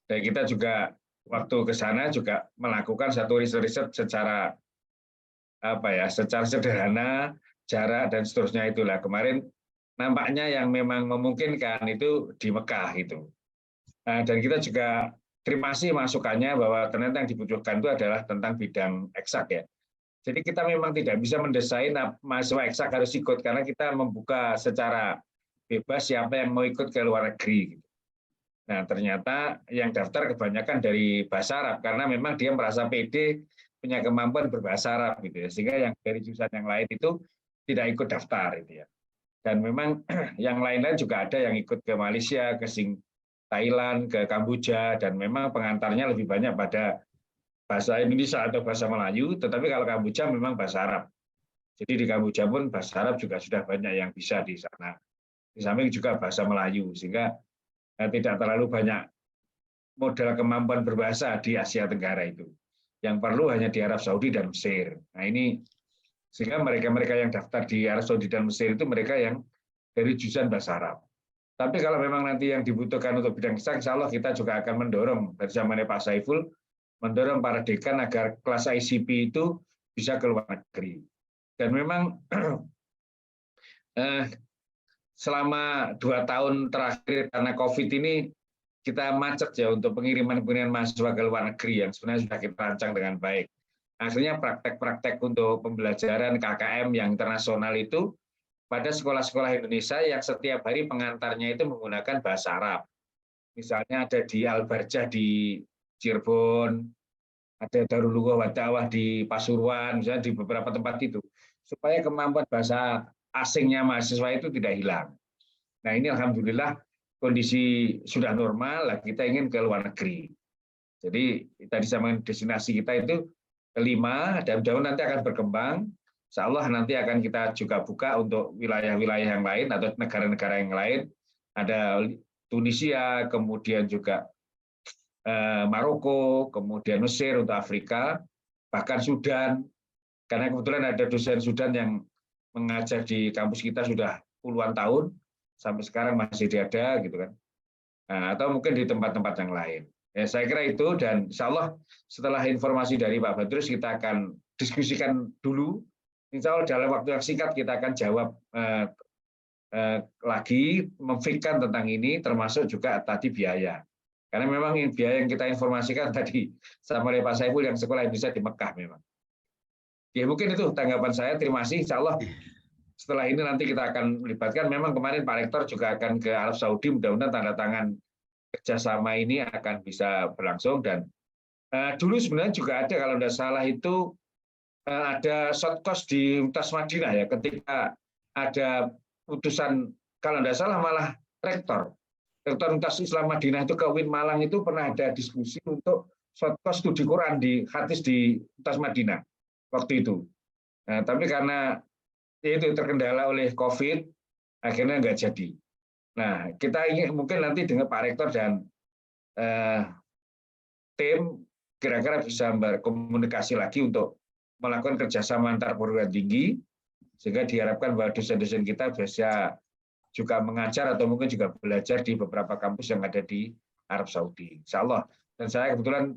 Dan kita juga waktu ke sana juga melakukan satu riset secara secara sederhana, jarak dan seterusnya itulah. Kemarin nampaknya yang memang memungkinkan itu di Mekah itu. Nah, dan kita juga terima kasih masukannya bahwa ternyata yang dibutuhkan itu adalah tentang bidang eksak ya. Jadi kita memang tidak bisa mendesain mahasiswa eksak harus ikut, karena kita membuka secara bebas siapa yang mau ikut ke luar negeri. Nah, ternyata yang daftar kebanyakan dari bahasa Arab, karena memang dia merasa pede punya kemampuan berbahasa Arab gitu ya, sehingga yang dari jurusan yang lain itu tidak ikut daftar gitu ya. Dan memang yang lain-lain juga ada yang ikut ke Malaysia, ke Thailand, ke Kamboja, dan memang pengantarnya lebih banyak pada bahasa Indonesia atau bahasa Melayu, tetapi kalau Kamboja memang bahasa Arab. Jadi di Kamboja pun bahasa Arab juga sudah banyak yang bisa di sana. Di samping juga bahasa Melayu, sehingga tidak terlalu banyak modal kemampuan berbahasa di Asia Tenggara itu. Yang perlu hanya di Arab Saudi dan Mesir. Nah ini, sehingga mereka-mereka yang daftar di Arab Saudi dan Mesir itu mereka yang dari jurusan bahasa Arab. Tapi kalau memang nanti yang dibutuhkan untuk bidang eksak, insya Allah kita juga akan mendorong dari zamannya Pak Saiful, mendorong para dekan agar kelas ICP itu bisa ke luar negeri. Dan memang selama 2 tahun terakhir karena COVID ini kita macet ya untuk pengiriman mahasiswa ke luar negeri yang sebenarnya sudah kita rancang dengan baik. Akhirnya praktek-praktek untuk pembelajaran KKM yang internasional itu pada sekolah-sekolah Indonesia yang setiap hari pengantarnya itu menggunakan bahasa Arab. Misalnya ada di Al-Barjah di Cirebon, ada Darul Lughah wa Da'wah di Pasuruan, misalnya di beberapa tempat itu, supaya kemampuan bahasa asingnya mahasiswa itu tidak hilang. Nah ini alhamdulillah kondisi sudah normal, lah kita ingin ke luar negeri. Jadi tadi sama destinasi kita itu 5, dan mudah-mudahan nanti akan berkembang. Insya Allah nanti akan kita juga buka untuk wilayah-wilayah yang lain atau negara-negara yang lain. Ada Tunisia, kemudian juga Maroko, kemudian Mesir untuk Afrika, bahkan Sudan. Karena kebetulan ada dosen Sudan yang mengajar di kampus kita sudah puluhan tahun, sampai sekarang masih ada gitu kan. Nah, atau mungkin di tempat-tempat yang lain. Ya, saya kira itu, dan insya Allah setelah informasi dari Pak Badrus kita akan diskusikan dulu. Insya Allah dalam waktu yang singkat kita akan jawab lagi, memfikirkan tentang ini, termasuk juga tadi biaya. Karena memang biaya yang kita informasikan tadi sama oleh Pak Saiful yang sekolah Indonesia di Mekah memang. Ya mungkin itu tanggapan saya. Terima kasih. Insya Allah setelah ini nanti kita akan melibatkan. Memang kemarin Pak Rektor juga akan ke Arab Saudi. Mudah-mudahan tanda tangan kerjasama ini akan bisa berlangsung. Dan dulu sebenarnya juga ada, kalau tidak salah itu ada short course di Universitas Madinah ya. Ketika ada putusan, kalau tidak salah malah Rektor Universitas Islam Madinah itu ke UIN Malang itu pernah ada diskusi untuk short course studi Quran di hadis di Universitas Madinah waktu itu. Nah, tapi karena itu terkendala oleh COVID, akhirnya nggak jadi. Nah, kita ingin mungkin nanti dengan Pak Rektor dan tim kira-kira bisa berkomunikasi lagi untuk melakukan kerjasama antar perguruan tinggi, sehingga diharapkan bahwa dosen-dosen kita bisa juga mengajar atau mungkin juga belajar di beberapa kampus yang ada di Arab Saudi. Insya Allah. Dan saya kebetulan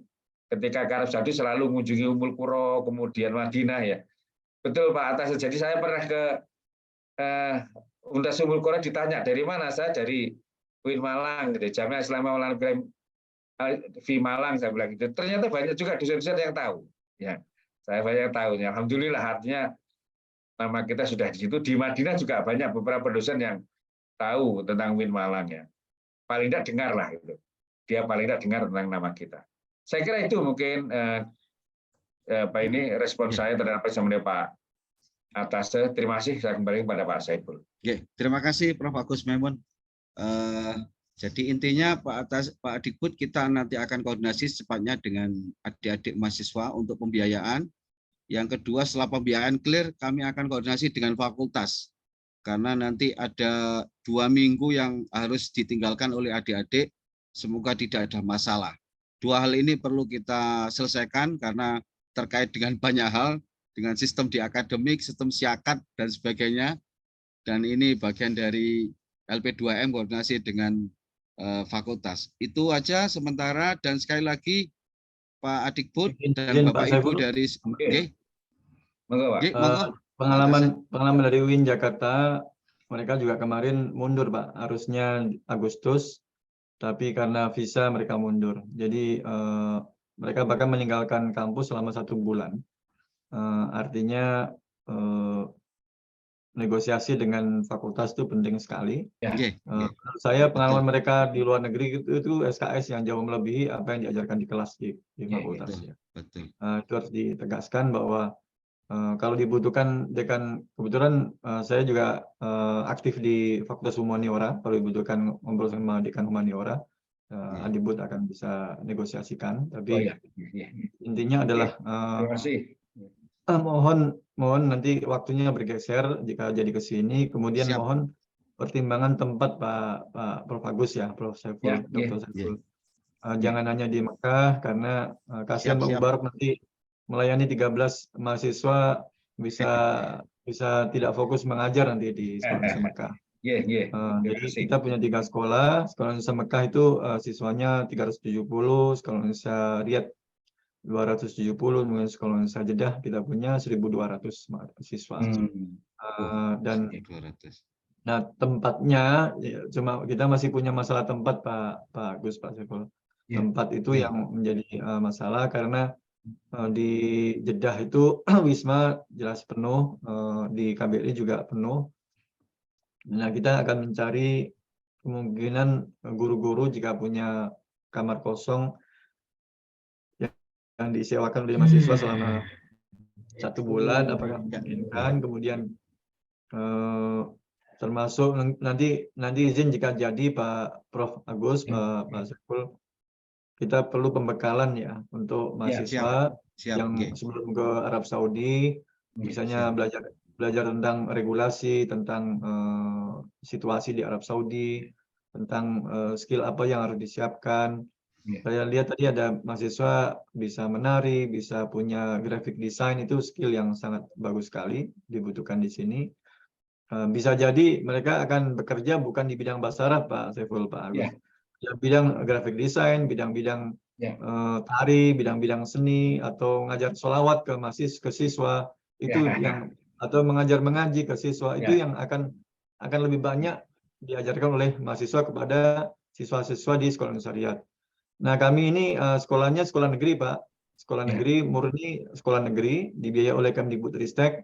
ketika ke Arab Saudi selalu mengunjungi Ummul Qura, kemudian Madinah ya. Betul Pak Atas. Jadi saya pernah ke Universitas Ummul Qura, ditanya dari mana, saya dari UIN Malang, gitu. Jamiah Islamiyah Maulana Ibrahim di Malang, saya bilang gitu. Ternyata banyak juga dosen-dosen yang tahu. Ya, saya banyak tahu. Ya, alhamdulillah, artinya nama kita sudah di situ. Di Madinah juga banyak beberapa dosen yang tahu tentang UIN Malang ya. Paling tidak dengar lah gitu. Dia paling tidak dengar tentang nama kita. Saya kira itu mungkin Pak ini respon saya terhadap apa yang Pak Atas. Terima kasih. Saya kembali kepada Pak Saiful. Oke, terima kasih Prof. Agus Maimun. Jadi intinya Pak Adikbud, kita nanti akan koordinasi secepatnya dengan adik-adik mahasiswa untuk pembiayaan. Yang kedua, setelah pembiayaan clear, kami akan koordinasi dengan fakultas. Karena nanti ada 2 minggu yang harus ditinggalkan oleh adik-adik, semoga tidak ada masalah. 2 hal ini perlu kita selesaikan karena terkait dengan banyak hal, dengan sistem di akademik, sistem siakat, dan sebagainya. Dan ini bagian dari LP2M koordinasi dengan fakultas. Itu aja sementara, dan sekali lagi Pak Adikbud dan Bapak Ibu dari pengalaman dari UIN Jakarta, mereka juga kemarin mundur Pak, harusnya Agustus, tapi karena visa mereka mundur. Jadi mereka bahkan meninggalkan kampus selama 1 bulan. Artinya negosiasi dengan fakultas itu penting sekali. Menurut saya pengalaman mereka di luar negeri itu SKS yang jauh melebihi apa yang diajarkan di kelas di fakultas. Betul. Itu harus ditegaskan bahwa kalau dibutuhkan dekan, kebetulan saya juga aktif di Fakultas Humaniora. Kalau dibutuhkan ngobrol sama dekan Humaniora, Adibud akan bisa negosiasikan. Tapi intinya adalah terima kasih. Mohon nanti waktunya bergeser jika jadi ke sini. Kemudian mohon pertimbangan tempat Pak Prof. Agus ya, Prof. Saiful, Dr. Saiful. Jangan hanya di Mekah, karena kasihan Pak Mubarak nanti melayani 13 mahasiswa bisa tidak fokus mengajar nanti di sekolah Mekah. Jadi kita punya 3 sekolah. Sekolah Indonesia Mekah itu siswanya 370, sekolah Indonesia Riyadh 270, mungkin sekolah Indonesia Jeddah kita punya 1.200 siswa. Dan nah tempatnya cuma kita masih punya masalah tempat Pak Agus, Pak Saiful. Tempat itu yang menjadi masalah karena di Jeddah itu Wisma jelas penuh, di KBRI juga penuh. Nah, kita akan mencari kemungkinan guru-guru jika punya kamar kosong yang disewakan oleh mahasiswa selama 1 bulan, apakah memungkinkan, kemudian termasuk nanti izin jika jadi Pak Prof. Agus, Pak Saiful, kita perlu pembekalan ya untuk mahasiswa siap, yang nggih. sebelum ke Arab Saudi, misalnya belajar tentang regulasi, tentang situasi di Arab Saudi, tentang skill apa yang harus disiapkan. Saya lihat tadi ada mahasiswa bisa menari, bisa punya graphic design, itu skill yang sangat bagus sekali dibutuhkan di sini. Bisa jadi mereka akan bekerja bukan di bidang bahasa Arab, Pak Saiful, Pak Agus. Ya, bidang graphic design, bidang-bidang tari, bidang-bidang seni, atau mengajar sholawat ke siswa, itu yang, atau mengaji ke siswa, itu yang akan lebih banyak diajarkan oleh mahasiswa kepada siswa-siswa di sekolah syariat. Nah, kami ini sekolahnya sekolah negeri, Pak. Sekolah negeri, murni sekolah negeri, dibiayai oleh Kemdikbudristek,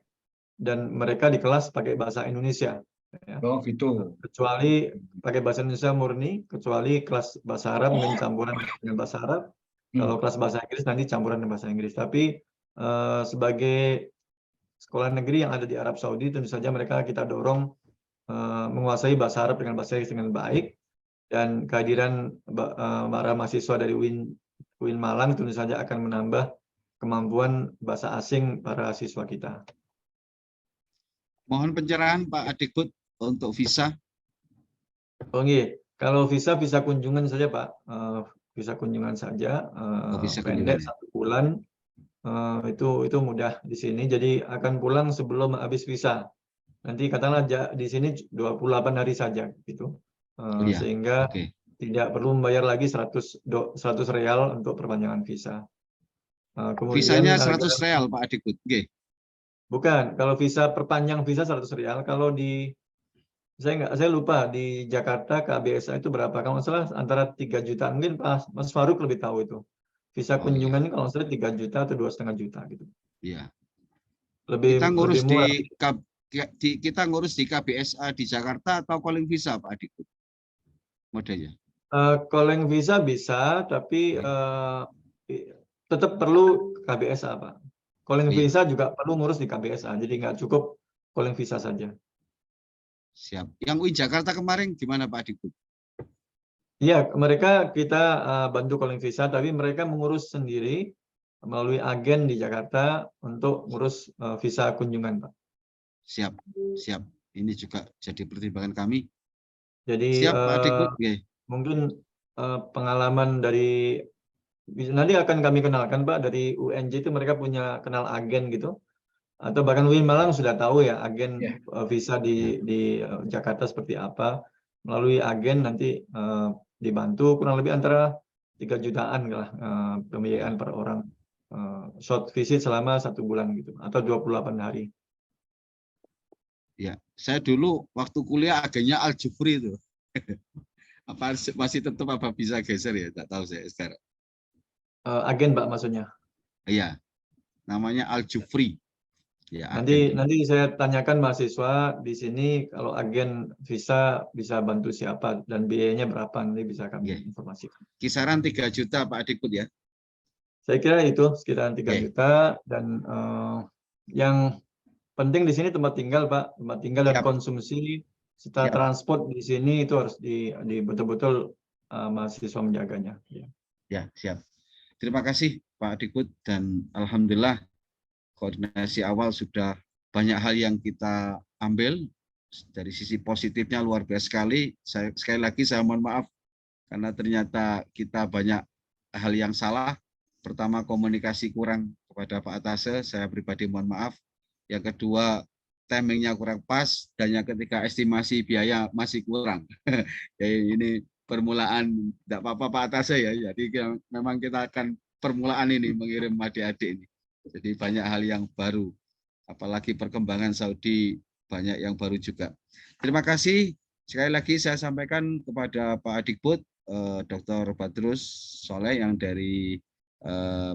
dan mereka di kelas pakai bahasa Indonesia. Ya. Oh, gitu. Kecuali pakai bahasa Indonesia murni, kecuali kelas bahasa Arab mungkin campuran dengan bahasa Arab. Kalau kelas bahasa Inggris nanti campuran dengan bahasa Inggris. Tapi sebagai sekolah negeri yang ada di Arab Saudi, tentu saja mereka kita dorong menguasai bahasa Arab dengan bahasa Inggris dengan baik. Dan kehadiran para mahasiswa dari UIN Malang tentu saja akan menambah kemampuan bahasa asing para siswa kita. Mohon pencerahan Pak Adikbud untuk visa. Oh iya, kalau visa kunjungan saja Pak, visa kunjungan saja, Visa pendek kunjungan. 1 bulan, itu mudah di sini. Jadi akan pulang sebelum habis visa. Nanti katakanlah di sini 28 hari saja gitu. Sehingga tidak perlu membayar lagi 100 real untuk perpanjangan visa. Kemudian Visanya 100 real Pak Adikbud. Nggih. Bukan, kalau visa perpanjang visa 100 real, kalau di saya lupa di Jakarta KBSA itu berapa? Kalau nggak salah antara 3 juta, mungkin Mas Faruk lebih tahu itu. Visa kunjungan kalau nggak salah 3 juta atau 2,5 juta gitu. Iya. Lebih murah. Kita ngurus di KBSA di Jakarta atau calling visa Pak Adikbud? Modelnya. Calling visa bisa, tapi tetap perlu KBSA Pak. Calling visa juga perlu ngurus di KBSA, jadi nggak cukup calling visa saja. Siap. Yang UIN Jakarta kemarin gimana Pak Adikbud? Iya, mereka kita bantu calling visa, tapi mereka mengurus sendiri melalui agen di Jakarta untuk ngurus visa kunjungan, Pak. Siap, siap. Ini juga jadi pertimbangan kami. Jadi siap Pak Adikbud. Mungkin pengalaman dari nanti akan kami kenalkan Pak, dari UNJ itu mereka punya kenal agen gitu, atau bahkan UIN Malang sudah tahu ya agen visa di Jakarta seperti apa. Melalui agen nanti dibantu kurang lebih antara 3 jutaan lah pembiayaan per orang, short visit selama 1 bulan gitu, atau 28 hari. Ya, saya dulu waktu kuliah agennya Al-Jufri itu. Apa masih tetap apa bisa geser ya? Tak tahu saya sekarang. Agen Pak maksudnya? Iya, namanya Al-Jufri. Ya, nanti saya tanyakan mahasiswa di sini kalau agen visa bisa bantu siapa dan biayanya berapa, nanti bisa kami informasikan. Kisaran 3 juta Pak Adikbud ya? Saya kira itu sekitaran 3 juta, dan yang penting di sini tempat tinggal Pak, tempat tinggal dan konsumsi serta transport di sini itu harus betul-betul mahasiswa menjaganya. Ya, siap. Terima kasih Pak Adikbud, dan alhamdulillah koordinasi awal sudah banyak hal yang kita ambil. Dari sisi positifnya luar biasa sekali. Sekali lagi saya mohon maaf karena ternyata kita banyak hal yang salah. Pertama, komunikasi kurang kepada Pak Atase, saya pribadi mohon maaf. Yang kedua, timingnya kurang pas, dan yang ketiga, estimasi biaya masih kurang. Jadi ini permulaan, tidak apa-apa Pak Atase ya. Jadi memang kita akan permulaan ini mengirim adik-adik ini. Jadi banyak hal yang baru, apalagi perkembangan Saudi banyak yang baru juga. Terima kasih. Sekali lagi saya sampaikan kepada Pak Adikbud, Dr. Badrus Soleh yang dari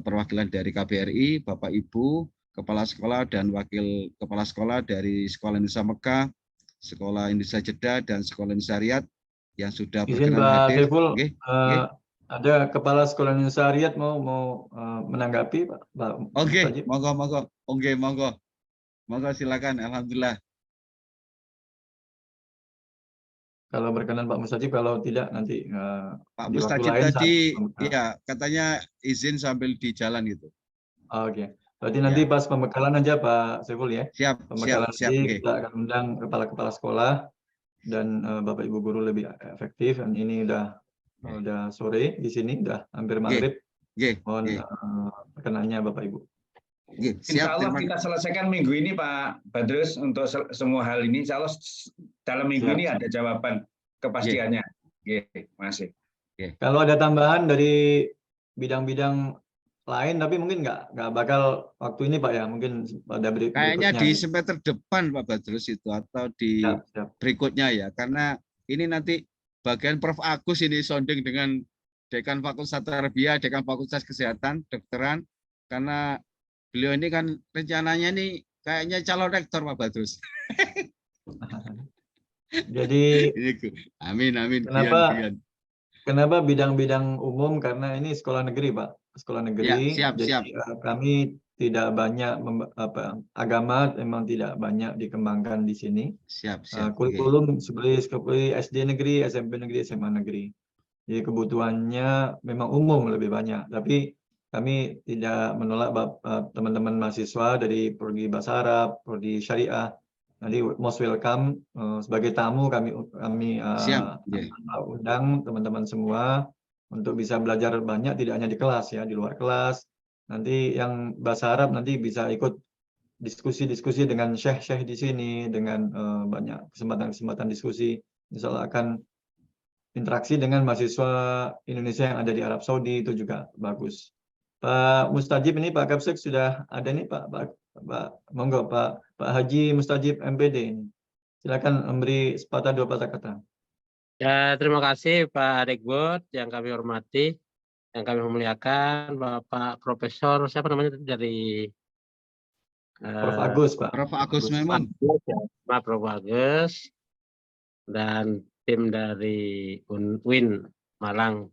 perwakilan dari KBRI, Bapak Ibu, Kepala Sekolah dan Wakil Kepala Sekolah dari Sekolah Indonesia Mekah, Sekolah Indonesia Jeddah, dan Sekolah Indonesia Riyadh yang sudah berkenan hadir. Ada Kepala Sekolah Indonesia Riyadh mau menanggapi, Pak Oke, Mustajib? monggo. Oke, monggo. Monggo silakan. Alhamdulillah. Kalau berkenan Pak Mustajib, kalau tidak nanti Pak di waktu Mustajib lain saat tadi, ya katanya izin sambil di jalan gitu. Oke. Berarti nanti Ya, pas pembekalan aja Pak Saiful ya. siap. Pembekalan Oke. nanti kita akan undang kepala-kepala sekolah dan Bapak Ibu guru lebih efektif. Dan ini udah sore di sini, udah hampir maghrib. Mohon perkenannya Bapak Ibu. Insya Siap. Allah kita selesaikan minggu ini Pak Badrus untuk semua hal ini. Insya Allah dalam minggu ini ada jawaban kepastiannya. Masih. Kalau ada tambahan dari bidang-bidang lain, tapi mungkin nggak bakal waktu ini Pak ya, mungkin pada Kayaknya berikutnya. di semester depan Pak Badrus itu atau di Siap. berikutnya ya, karena ini nanti bagian Prof. Agus ini sounding dengan Dekan Fakultas Tarbiyah, Dekan Fakultas Kesehatan, Dokteran, karena beliau ini kan rencananya nih kayaknya calon rektor Pak Badrus. Jadi amin. Kenapa bidang-bidang umum? Karena ini sekolah negeri, Pak. Sekolah negeri. Ya, siap. Kami tidak banyak agama memang tidak banyak dikembangkan di sini. Siap. Kurikulum seperti SD negeri, SMP negeri, SMA negeri. Jadi kebutuhannya memang umum lebih banyak. Tapi kami tidak menolak teman-teman mahasiswa dari prodi bahasa Arab, prodi syariah. Nanti most welcome sebagai tamu kami undang teman-teman semua untuk bisa belajar banyak, tidak hanya di kelas ya, di luar kelas. Nanti yang bahasa Arab nanti bisa ikut diskusi-diskusi dengan syekh-syekh di sini, dengan banyak kesempatan-kesempatan diskusi. Insya Allah akan interaksi dengan mahasiswa Indonesia yang ada di Arab Saudi, itu juga bagus. Pak Mustajib ini Pak Kapsek sudah ada nih Pak monggo Pak Haji Mustajib MPD ini. Silakan memberi sepatah dua patah kata. Ya, terima kasih Pak Adikbud yang kami hormati, yang kami muliakan, Bapak Profesor siapa namanya dari Prof. Agus, Pak. Prof. Agus Maimun. Pak Prof. Agus dan tim dari UIN Malang.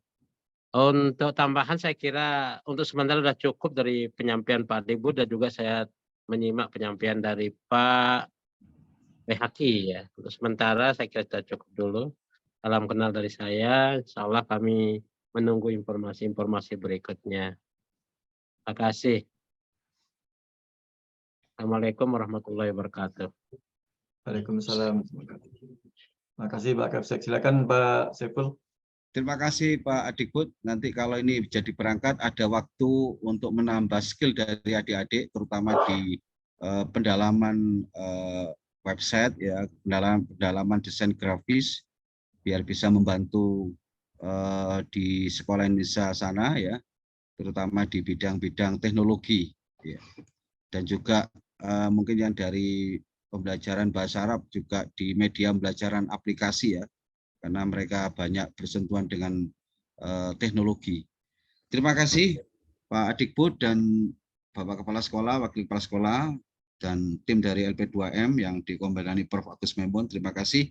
Untuk tambahan saya kira untuk sementara sudah cukup dari penyampaian Pak Adikbud dan juga saya menyimak penyampaian dari Pak PHki ya. Untuk sementara saya kira sudah cukup dulu. Salam kenal dari saya. Insya Allah kami menunggu informasi-informasi berikutnya. Terima kasih. Assalamualaikum warahmatullahi wabarakatuh. Waalaikumsalam. Terima kasih Pak Kapsek. Silakan Pak Saiful. Terima kasih Pak Adikbud. Nanti kalau ini jadi berangkat ada waktu untuk menambah skill dari adik-adik, terutama di pendalaman website ya, pendalaman desain grafis, biar bisa membantu di sekolah Indonesia sana ya, terutama di bidang-bidang teknologi ya. Dan juga mungkin yang dari pembelajaran bahasa Arab juga di media pembelajaran aplikasi ya, karena mereka banyak bersentuhan dengan teknologi. Terima kasih Pak Adikbud dan Bapak Kepala Sekolah, Wakil Kepala Sekolah, dan tim dari LP2M yang dikombinasi Prof. Agus Maimun. Terima kasih.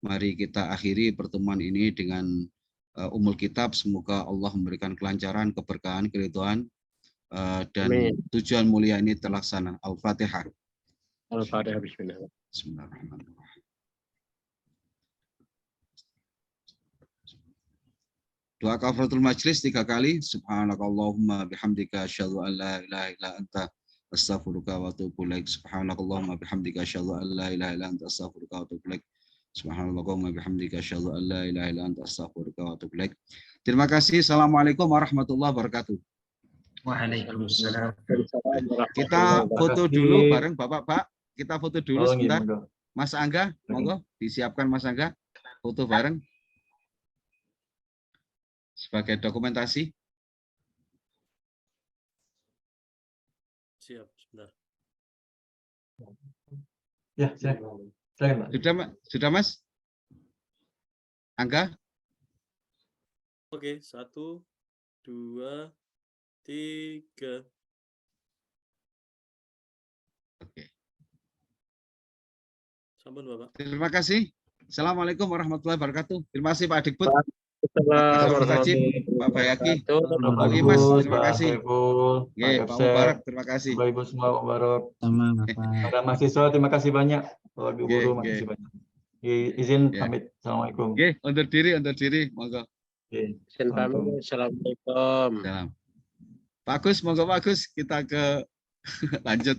Mari kita akhiri pertemuan ini dengan Ummul Kitab. Semoga Allah memberikan kelancaran, keberkahan, keridhaan, dan tujuan mulia ini terlaksana. Al-Fatihah. Al-Fatihah. Bismillah. Bismillahirrahmanirrahim. Doa kafaratul majlis 3 kali. Subhanakallahumma bihamdika asyhadu an la ilaha illa anta astaghfiruka wa atubu ilaik. Subhanakallahumma bihamdika asyhadu an la ilaha illa anta astaghfiruka wa atubu ilaik. Subhanakallahumma bihamdika asyhadu an la ilaha illa anta astaghfiruka wa atubu ilaik. Terima kasih. Assalamualaikum warahmatullahi wabarakatuh. Waalaikumsalam. Kita foto dulu bareng Bapak. Kita foto dulu sebentar. Mas Angga, monggo disiapkan Mas Angga. Foto bareng sebagai dokumentasi. Siap, sebentar. Ya, silakan Pak. Sudah Mas? Angga? Oke, 1, 2, 3. Oke. Sampun Bapak. Terima kasih. Assalamualaikum warahmatullahi wabarakatuh. Terima kasih Pak Adikbud. Dr. Sajib, Pak Bayaki, Pak Imas, terima Pak kasih. Saiful, Pak Pak Kapsel, Mubarak, terima kasih. Bapak Ibu semua, Pak Barok. Sama Bapak. Para mahasiswa, terima kasih banyak. Bapak Ibu guru, Nggih, makasih nggih. banyak. Izin Ya. pamit. Assalamualaikum. Oke, undur diri, monggo. Oke, Izin Assalamualaikum. pamit. Assalamualaikum. Salam. Pak Agus, monggo Pak Agus, kita ke lanjut.